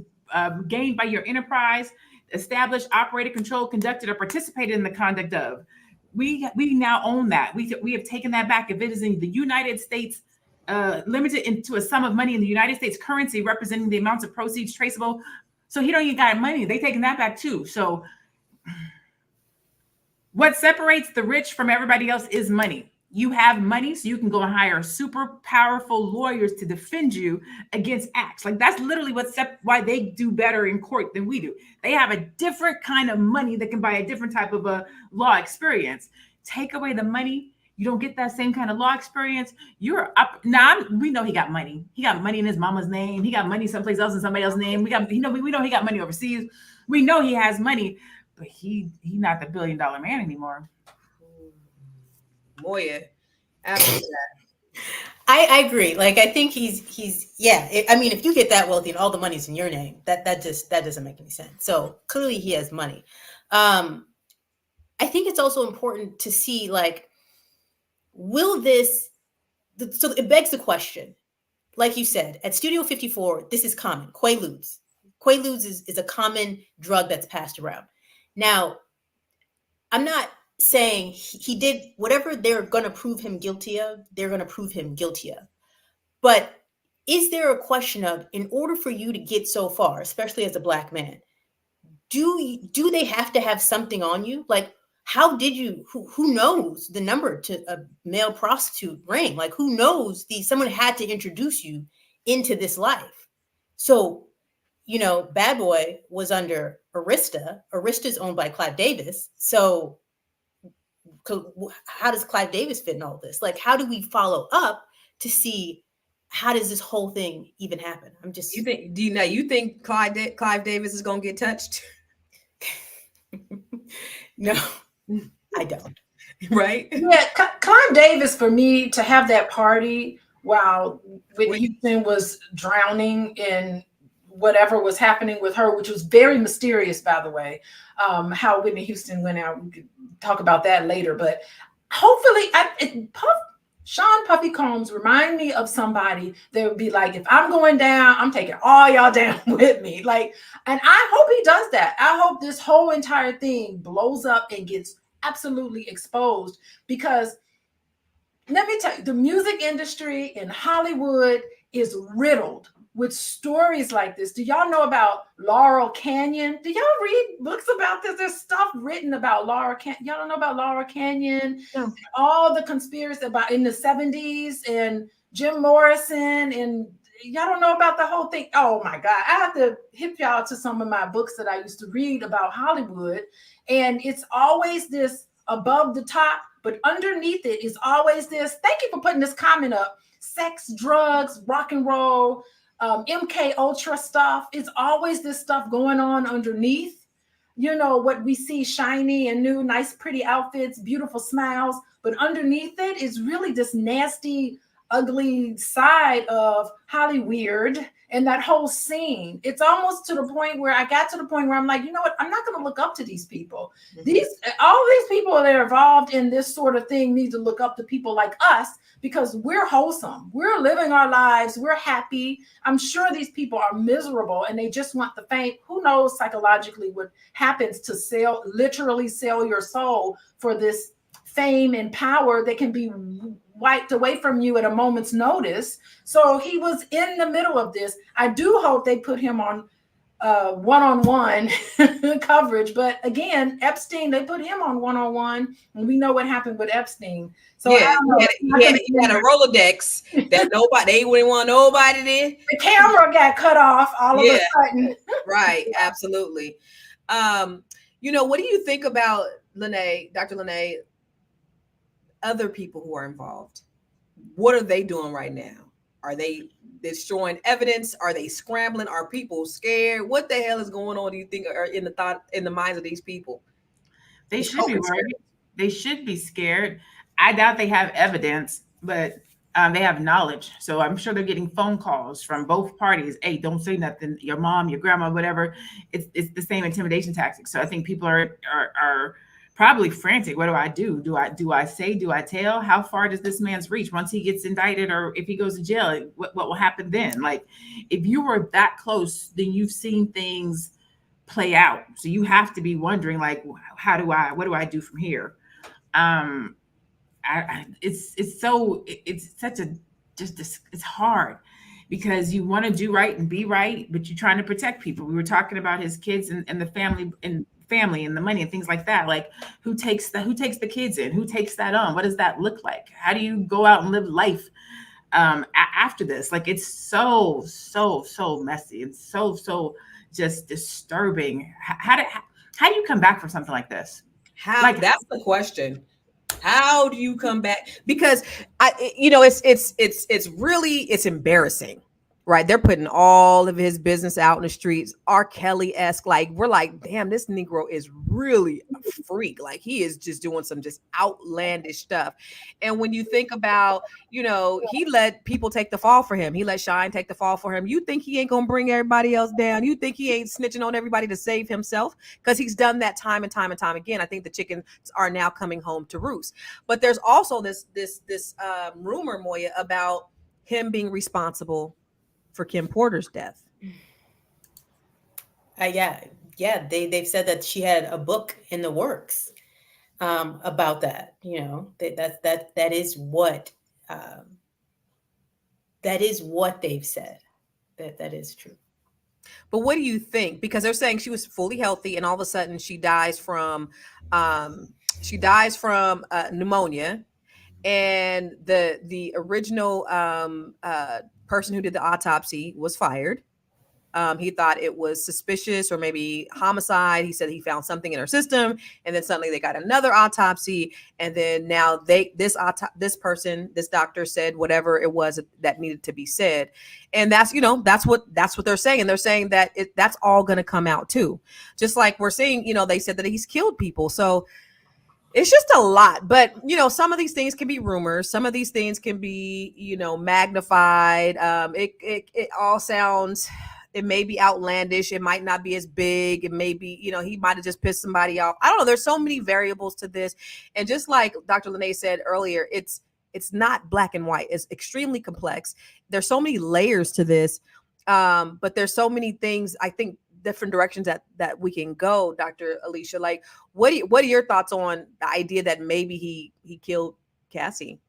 gained by your enterprise, established, operated, controlled, conducted, or participated in the conduct of. We now own that. We have taken that back. If it is in the United States, limited into a sum of money in the United States currency, representing the amounts of proceeds traceable. So he don't even got money. They taking that back too. So what separates the rich from everybody else is money. You have money, so you can go and hire super powerful lawyers to defend you against acts. Like that's literally why they do better in court than we do. They have a different kind of money that can buy a different type of a law experience. Take away the money, you don't get that same kind of law experience. You're up. Now we know he got money. He got money in his mama's name. He got money someplace else in somebody else's name. We know he got money overseas. We know he has money, but he not the $1 billion man anymore. Moya, I agree. Like I think he's I mean, if you get that wealthy and all the money's in your name, that doesn't make any sense. So clearly he has money. I think it's also important to see, like, so it begs the question, like you said, at Studio 54, this is common. Quaaludes. Quaaludes is a common drug that's passed around. Now, I'm not saying he did whatever they're going to prove him guilty of, they're going to prove him guilty of. But is there a question of, in order for you to get so far, especially as a Black man, do they have to have something on you? Like, how did you, who knows the number to a male prostitute ring? Like, who knows someone had to introduce you into this life. So, you know, Bad Boy was under Arista. Arista's owned by Clive Davis. So how does Clive Davis fit in all this? Like, how do we follow up to see how does this whole thing even happen? I'm just. You think Clive Davis is gonna get touched? No, I don't. Right? Yeah, Clive Davis, for me to have that party while Whitney Houston was drowning in whatever was happening with her, which was very mysterious, by the way, how Whitney Houston went out. We could talk about that later, but hopefully, Sean Puffy Combs remind me of somebody that would be like, if I'm going down, I'm taking all y'all down with me. Like, and I hope he does that. I hope this whole entire thing blows up and gets absolutely exposed, because let me tell you, the music industry in Hollywood is riddled with stories like this. Do y'all know about Laurel Canyon? Do y'all read books about this? There's stuff written about Laurel Canyon. Y'all don't know about Laurel Canyon? No. All the conspiracy about in the 70s and Jim Morrison, and y'all don't know about the whole thing. Oh my God. I have to hip y'all to some of my books that I used to read about Hollywood. And it's always this above the top, but underneath it is always this. Thank you for putting this comment up. Sex, drugs, rock and roll, MK Ultra stuff. It's always this stuff going on underneath. You know, what we see shiny and new, nice, pretty outfits, beautiful smiles, but underneath it is really this nasty, ugly side of Hollyweird and that whole scene. It's almost to the point where I got to the point where I'm like, you know what? I'm not going to look up to these people. All these people that are involved in this sort of thing need to look up to people like us, because we're wholesome. We're living our lives. We're happy. I'm sure these people are miserable and they just want the fame. Who knows psychologically what happens to literally sell your soul for this fame and power that can be wiped away from you at a moment's notice. So he was in the middle of this. I do hope they put him on one-on-one coverage. But again, Epstein, they put him on one-on-one, and we know what happened with Epstein. So yeah, he had a Rolodex that they wouldn't want nobody there. The camera got cut off all of a sudden. Right, absolutely. You know, what do you think about Dr. Lene, other people who are involved? What are they doing right now? Are they destroying evidence? Are they scrambling? Are people scared? What the hell is going on, do you think, are in the minds of these people? They should be worried. They should be scared. I doubt they have evidence, but they have knowledge. So I'm sure they're getting phone calls from both parties. Hey, don't say nothing. Your mom, your grandma, whatever. It's the same intimidation tactics. So I think people are probably frantic. What do I do? Do I say? Do I tell? How far does this man's reach once he gets indicted, or if he goes to jail? What will happen then? Like, if you were that close, then you've seen things play out. So you have to be wondering, like, what do I do from here? It's hard, because you want to do right and be right, but you're trying to protect people. We were talking about his kids and the family and the money and things like that. Like, who takes the kids in? Who takes that on? What does that look like? How do you go out and live life after this? Like, it's so messy. It's so just disturbing. How do you come back from something like this? That's the question. How do you come back? Because it's really embarrassing, right? They're putting all of his business out in the streets, R. Kelly-esque. Like, we're like, damn, this Negro is really a freak. Like, he is just doing some just outlandish stuff. And when you think about, he let people take the fall for him. He let Shine take the fall for him. You think he ain't gonna bring everybody else down? You think he ain't snitching on everybody to save himself? Because he's done that time and time and time again. I think the chickens are now coming home to roost. But there's also this rumor, Moya, about him being responsible for Kim Porter's death. They've said that she had a book in the works about that. That is what That is what they've said. That is true. But what do you think? Because they're saying she was fully healthy, and all of a sudden she dies from pneumonia. And the original person who did the autopsy was fired. He thought it was suspicious or maybe homicide. He said he found something in her system, and then suddenly they got another autopsy, and then now this doctor said whatever it was that needed to be said, and that's what they're saying, and they're saying that that's all going to come out too, just like we're seeing. They said that he's killed people, so it's just a lot. But some of these things can be rumors, some of these things can be magnified. It all sounds. It may be outlandish. It might not be as big. It may be, he might have just pissed somebody off. I don't know. There's so many variables to this. And just like Dr. Lene said earlier, it's not black and white. It's extremely complex. There's so many layers to this. But there's so many things, I think, different directions that we can go, Dr. Alicia. Like, what are your thoughts on the idea that maybe he killed Cassie?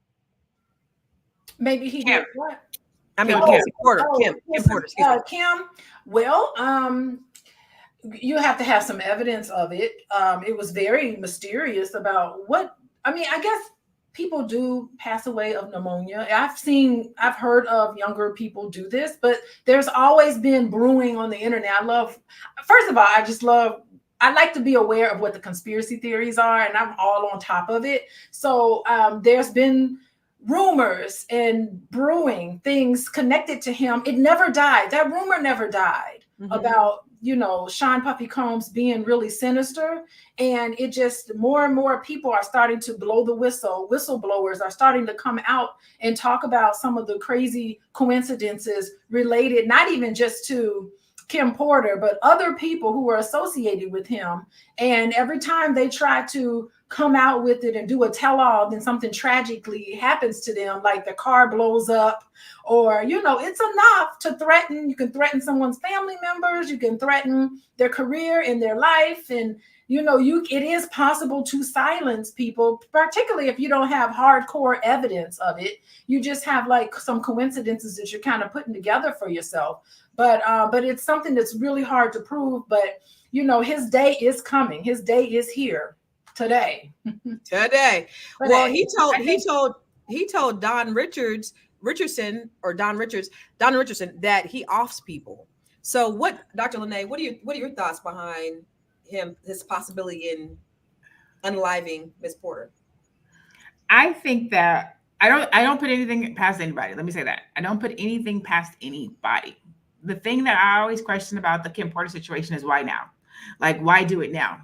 Maybe he did what? I mean, Kim Porter. Kim Porter. Excuse me. Kim. Well, you have to have some evidence of it. It was very mysterious about what. I mean, I guess people do pass away of pneumonia. I've heard of younger people do this, but there's always been brewing on the internet. First of all, I like to be aware of what the conspiracy theories are, and I'm all on top of it. So there's been rumors and brewing things connected to him. It never died. That rumor never died about, Sean Puffy Combs being really sinister. And it just more and more people are starting to blow the whistle. Whistleblowers are starting to come out and talk about some of the crazy coincidences related, not even just to Kim Porter, but other people who were associated with him. And every time they try to come out with it and do a tell-all, then something tragically happens to them, like the car blows up, or it's enough to threaten. You can threaten someone's family members, you can threaten their career and their life, and it is possible to silence people, particularly if you don't have hardcore evidence of it. You just have like some coincidences that you're kind of putting together for yourself. But it's something that's really hard to prove. But his day is coming. His day is here today. Well, he told Don Richardson that he offs people. So what, Dr. Lene, what are your thoughts behind his possibility in unaliving Miss Porter? I think that I don't put anything past anybody. Let me say that. I don't put anything past anybody. The thing that I always question about the Kim Porter situation is why now? Like, why do it now?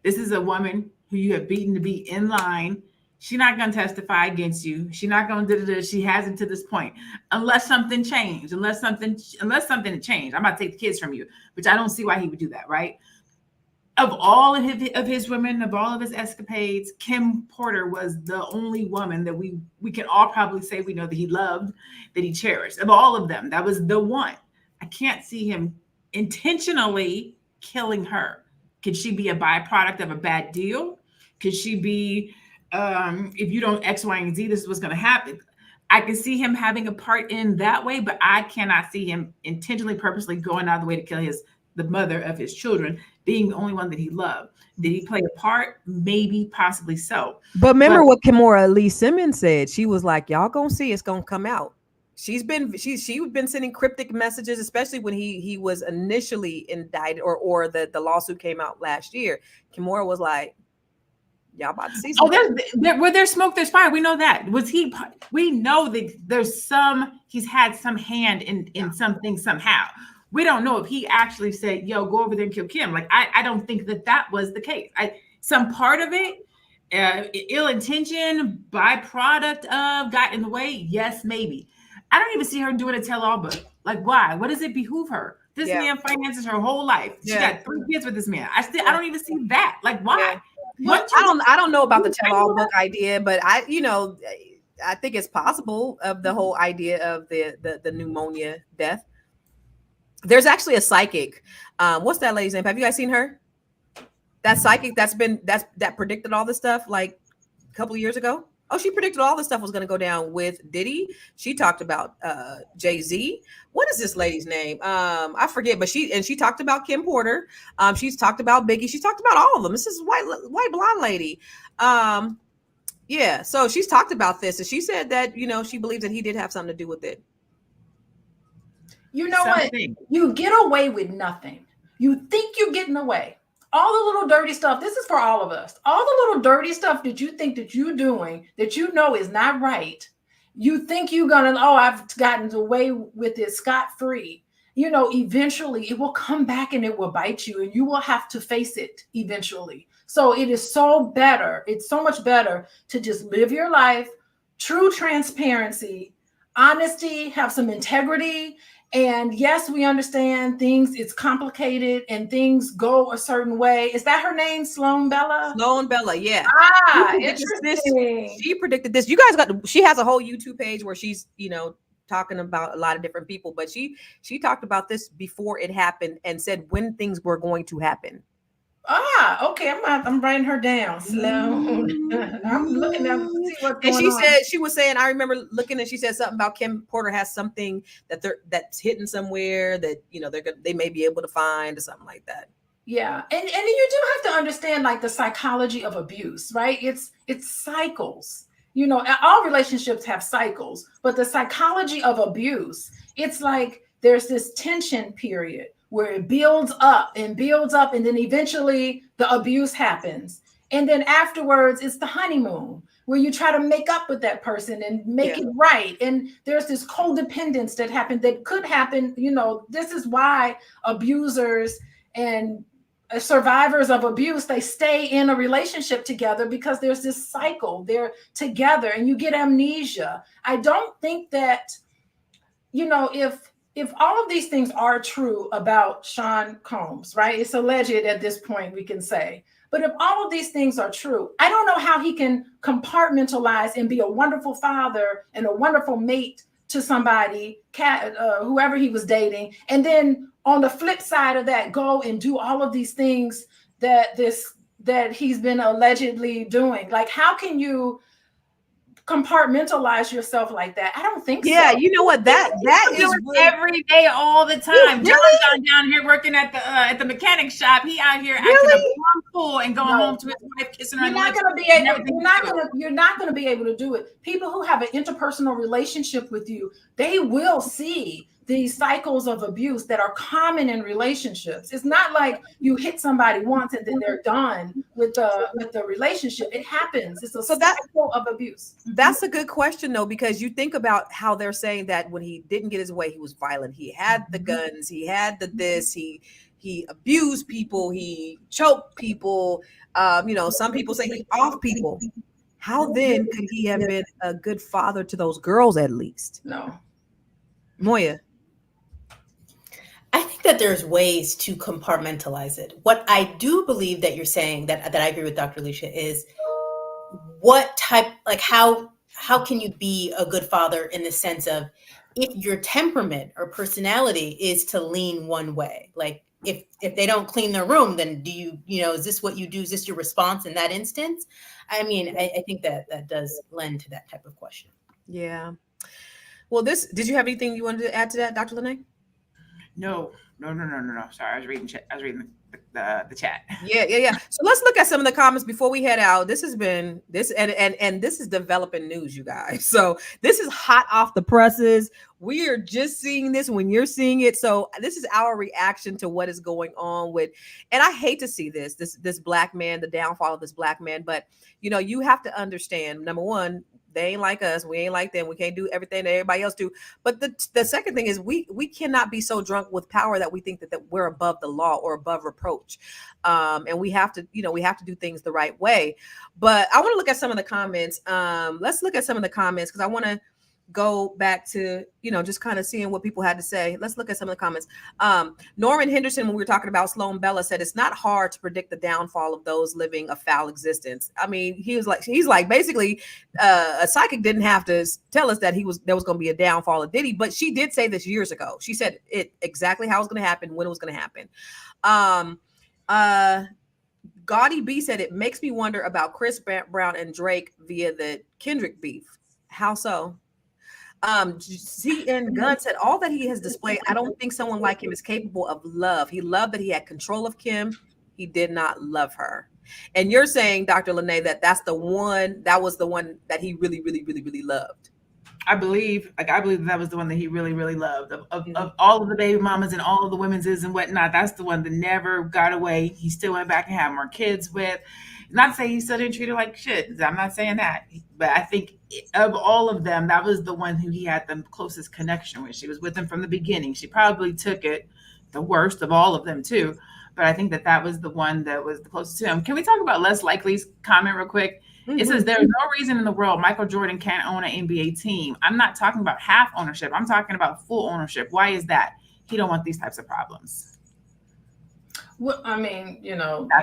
This is a woman who you have beaten to be in line. She's not going to testify against you. She's not going to she hasn't to this point, unless something changed, unless something changed. I'm about to take the kids from you, which I don't see why he would do that, right? Of all of his women, of all of his escapades, Kim Porter was the only woman that we can all probably say we know that he loved, that he cherished. Of all of them, that was the one. I can't see him intentionally killing her. Could she be a byproduct of a bad deal? Could she be, if you don't X, Y, and Z, this is what's going to happen? I can see him having a part in that way, but I cannot see him intentionally, purposely going out of the way to kill the mother of his children, being the only one that he loved. Did he play a part? Maybe, possibly so. But remember what Kimora Lee Simmons said. She was like, y'all gonna see it's gonna come out. She's been sending cryptic messages, especially when he was initially indicted or the lawsuit came out last year. Kimora was like, y'all about to see something. Where there's smoke, there's fire. We know that. We know that he's had some hand in something somehow. We don't know if he actually said, yo, go over there and kill Kim. Like, I don't think that was the case. Some part of it, ill intention, byproduct of, got in the way. Yes, maybe. I don't even see her doing a tell-all book. Like, why? What does it behoove her? This man finances her whole life. She got 3 kids with this man. I don't even see that. Like, why? Well, I don't know about the tell-all book idea, but I think it's possible of the whole idea of the pneumonia death. There's actually a psychic. What's that lady's name? Have you guys seen her? That psychic that predicted all this stuff like a couple of years ago. Oh, she predicted all this stuff was going to go down with Diddy. She talked about Jay-Z. What is this lady's name? I forget, but she talked about Kim Porter. She's talked about Biggie. She's talked about all of them. This is white blonde lady. Yeah, so she's talked about this, and she said that, you know, she believes that he did have something to do with it. You know Something. what? You get away with nothing. You think you're getting away. All the little dirty stuff, this is for all of us. All the little dirty stuff that you think that you're doing, that you know is not right. You think you're gonna, oh, I've gotten away with it scot-free. You know, eventually it will come back and it will bite you, and you will have to face it eventually. So it is so better. It's so much better to just live your life, true transparency, honesty, have some integrity. And yes, we understand things, it's complicated and things go a certain way. Is that her name? Sloan Bella? Sloan Bella, yeah. Interesting. She predicted this. You guys she has a whole YouTube page where she's, you know, talking about a lot of different people, but she talked about this before it happened and said when things were going to happen. Okay. I'm writing her down. Sloan. I'm looking at to see what's going on. And she was saying, I remember looking, and she said something about Kim Porter has something that's hidden somewhere that, you know, they may be able to find or something like that. Yeah, and you do have to understand like the psychology of abuse, right? It's cycles. You know, all relationships have cycles, but the psychology of abuse, it's like there's this tension period where it builds up, and then eventually the abuse happens. And then afterwards, it's the honeymoon where you try to make up with that person and make it right. And there's this codependence that could happen. You know, this is why abusers and survivors of abuse, they stay in a relationship together, because there's this cycle. They're together and you get amnesia. I don't think that, you know, if all of these things are true about Sean Combs, right? It's alleged at this point, we can say. But if all of these things are true, I don't know how he can compartmentalize and be a wonderful father and a wonderful mate to somebody, whoever he was dating, and then on the flip side of that, go and do all of these things that he's been allegedly doing. Like, how can you compartmentalize yourself like that? I don't think so. Yeah, you know what? That is every day, all the time. Really? John's down here working at the mechanic shop. He out here acting a plum fool and going home to his wife, kissing her. You're not going to be able to do it. People who have an interpersonal relationship with you, they will see these cycles of abuse that are common in relationships. It's not like you hit somebody once and then they're done with the relationship. It happens. It's a cycle of abuse. That's a good question, though, because you think about how they're saying that when he didn't get his way, he was violent. He had the guns. He had he abused people. He choked people. You know, some people say he off people. How then could he have been a good father to those girls at least? No. Moya. I think that there's ways to compartmentalize it. What I do believe that you're saying, that I agree with Dr. Alicia, is what type, like how can you be a good father in the sense of, if your temperament or personality is to lean one way, like if they don't clean their room, then do you know, is this what you do? Is this your response in that instance? I mean, I think that does lend to that type of question. Yeah. Well, did you have anything you wanted to add to that, Dr. Lene? No. Sorry, I was reading the chat. Yeah. So let's look at some of the comments before we head out. This has been and this is developing news, you guys. So this is hot off the presses. We are just seeing this when you're seeing it. So this is our reaction to what is going on with, and I hate to see this black man, the downfall of this black man. But you know, you have to understand, number one, they ain't like us. We ain't like them. We can't do everything that everybody else do. But the second thing is we cannot be so drunk with power that we think that we're above the law or above reproach. And we have to do things the right way. But I want to look at some of the comments. Let's look at some of the comments because I want to go back to, you know, just kind of seeing what people had to say. Let's look at some of the comments. Norman Henderson, when we were talking about Sloan Bella, said it's not hard to predict the downfall of those living a foul existence. I mean, he's like basically a psychic didn't have to tell us that there was going to be a downfall of Diddy, but she did say this years ago. She said it exactly how it was going to happen, when it was going to happen. Gaudy B said it makes me wonder about Chris Brown and Drake via the Kendrick beef. How so? CN Gunn said all that he has displayed, I don't think someone like him is capable of love. He loved that he had control of Kim. He did not love her. And you're saying, Dr. Lene, that that was the one that he really, really, really, really loved. I believe that was the one that he really, really loved. Of all of the baby mamas and all of the women's and whatnot, that's the one that never got away. He still went back and had more kids with. Not to say he still didn't treat her like shit. I'm not saying that. But I think of all of them, that was the one who he had the closest connection with. She was with him from the beginning. She probably took it the worst of all of them too. But I think that was the one that was the closest to him. Can we talk about Les Likely's comment real quick? It says there's no reason in the world Michael Jordan can't own an NBA team. I'm not talking about half ownership. I'm talking about full ownership. Why is that? He don't want these types of problems. Well, I mean,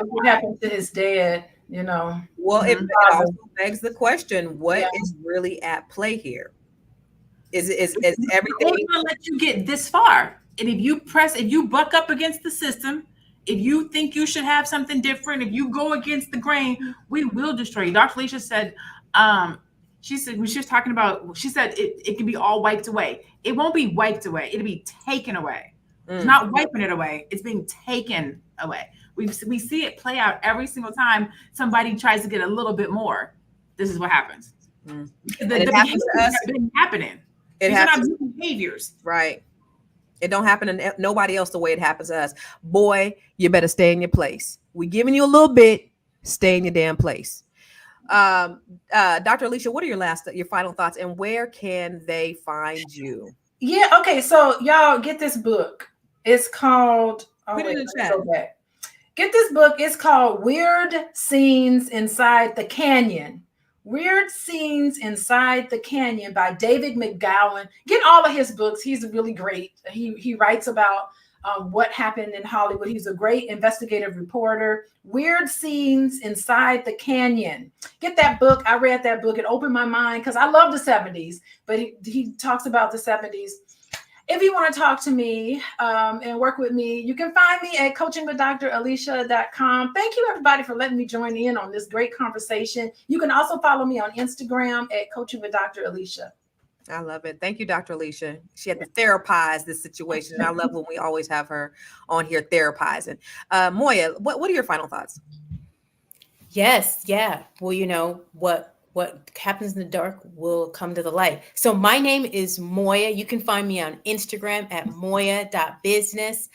what happened to his dad, Well, it also begs the question, what is really at play here? Is everything gonna let you get this far? And if you buck up against the system, if you think you should have something different, if you go against the grain, we will destroy you. Dr. Alicia said, she said it can be all wiped away. It won't be wiped away. It'll be taken away. It's not wiping it away. It's being taken away. We see it play out every single time somebody tries to get a little bit more. This is what happens. The happens to us. Been happening. It happens. Behaviors. Right. It don't happen to nobody else the way it happens to us. Boy, you better stay in your place. We giving you a little bit. Stay in your damn place. Dr. Alicia, what are your final thoughts, and where can they find you? Yeah. Okay. So y'all get this book. It's called. Put it in the chat. Get this book. It's called Weird Scenes Inside the Canyon. Weird Scenes Inside the Canyon by David McGowan. Get all of his books. He's really great. He writes about what happened in Hollywood. He's a great investigative reporter. Weird Scenes Inside the Canyon. Get that book. I read that book. It opened my mind because I love the 70s, but he talks about the 70s. If you want to talk to me and work with me, you can find me at coachingwithdralicia.com. Thank you, everybody, for letting me join in on this great conversation. You can also follow me on Instagram at coachingwithdralicia. I love it. Thank you, Dr. Alicia. She had to therapize this situation. I love when we always have her on here therapizing. Moya, what are your final thoughts? Yes. Yeah. Well, what happens in the dark will come to the light. So my name is Moya. You can find me on Instagram at moya.business.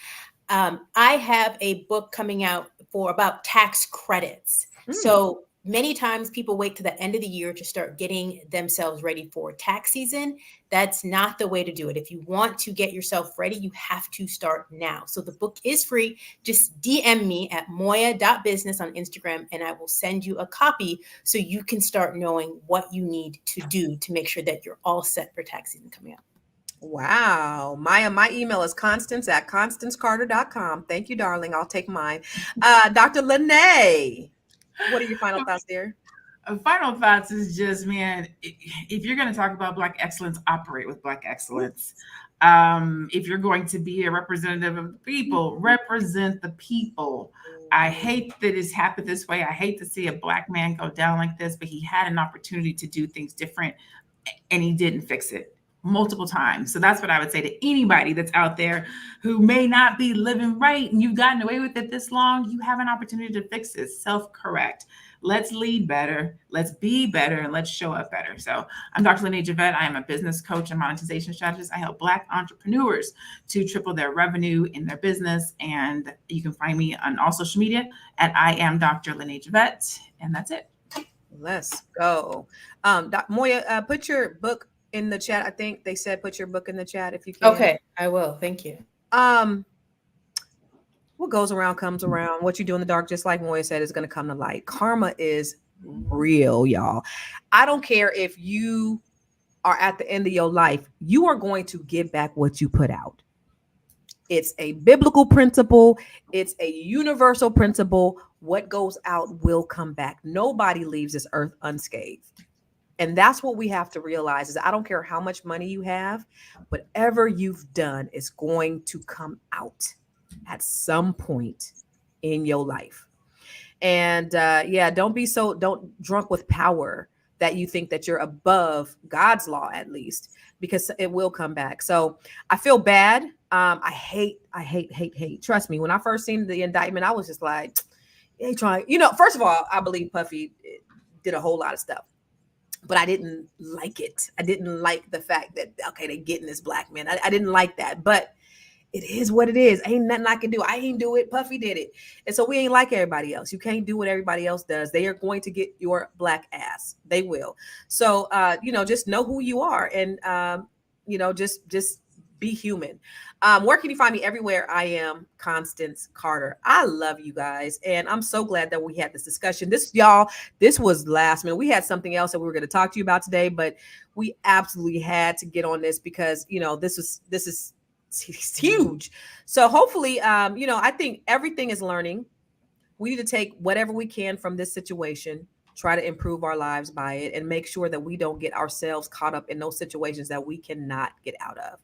I have a book coming out about tax credits. So many times people wait to the end of the year to start getting themselves ready for tax season. That's not the way to do it. If you want to get yourself ready, you have to start now. So the book is free. Just DM me at moya.business on Instagram, and I will send you a copy so you can start knowing what you need to do to make sure that you're all set for tax season coming up. Wow. Maya, my email is constance@constancecarter.com. Thank you, darling. I'll take mine. Dr. Lene, what are your final thoughts there? Final thoughts is just, man, if you're going to talk about Black excellence, operate with Black excellence. If you're going to be a representative of the people, represent the people. I hate that it's happened this way. I hate to see a Black man go down like this, but he had an opportunity to do things different and he didn't fix it multiple times. So that's what I would say to anybody that's out there who may not be living right and you've gotten away with it this long. You have an opportunity to fix it. Self-correct. Let's lead better. Let's be better, and let's show up better. So I'm Dr. Lene Javette. I am a business coach and monetization strategist. I help Black entrepreneurs to triple their revenue in their business. And you can find me on all social media at I am Dr. Lene Javette. And that's it. Let's go. Moya, put your book in the chat. I think they said put your book in the chat if you can. Okay, I will. Thank you. What goes around comes around. What you do in the dark, just like Moya said, is going to come to light. Karma is real, y'all. I don't care if you are at the end of your life, you are going to give back what you put out. It's a biblical principle. It's a universal principle. What goes out will come back. Nobody leaves this earth unscathed. And that's what we have to realize is I don't care how much money you have, whatever you've done is going to come out at some point in your life. And yeah, don't drunk with power that you think that you're above God's law, at least, because it will come back. So I feel bad. I hate. Trust me, when I first seen the indictment, I was just like, they trying, first of all, I believe Puffy did a whole lot of stuff, but I didn't like it. I didn't like the fact that, okay, they're getting this black man. I didn't like that, but it is what it is. Ain't nothing I can do. I ain't do it. Puffy did it. And so we ain't like everybody else. You can't do what everybody else does. They are going to get your black ass. They will. So, just know who you are, and, just be human. Where can you find me? Everywhere I am Constance Carter. I love you guys. And I'm so glad that we had this discussion. This was last minute. We had something else that we were going to talk to you about today, but we absolutely had to get on this because, this is huge. So hopefully, I think everything is learning. We need to take whatever we can from this situation, try to improve our lives by it, and make sure that we don't get ourselves caught up in those situations that we cannot get out of.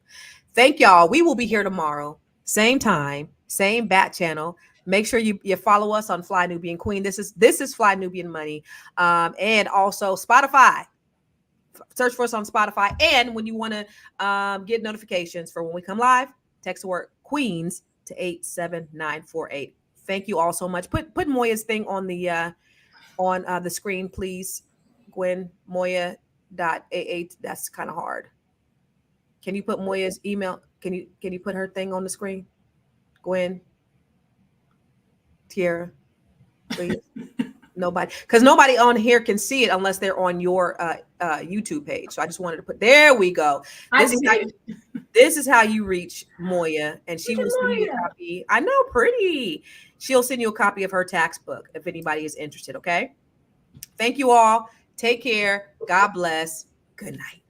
Thank y'all. We will be here tomorrow, same time, same bat channel. Make sure you follow us on Fly Nubian Queen. This is Fly Nubian Money, and also Spotify. Search for us on Spotify. And when you want to get notifications for when we come live, text the word Queens to 87948. Thank you all so much. Put Moya's thing on the screen, please. Gwen, Moya.88. That's kind of hard. Can you put Moya's email? Can you put her thing on the screen? Gwen, Tiara, please. Nobody, because nobody on here can see it unless they're on your YouTube page. So I just wanted to put, there we go. This is how you reach Moya, and she will send you a copy. I know, pretty. She'll send you a copy of her tax book if anybody is interested. Okay. Thank you all. Take care. God bless. Good night.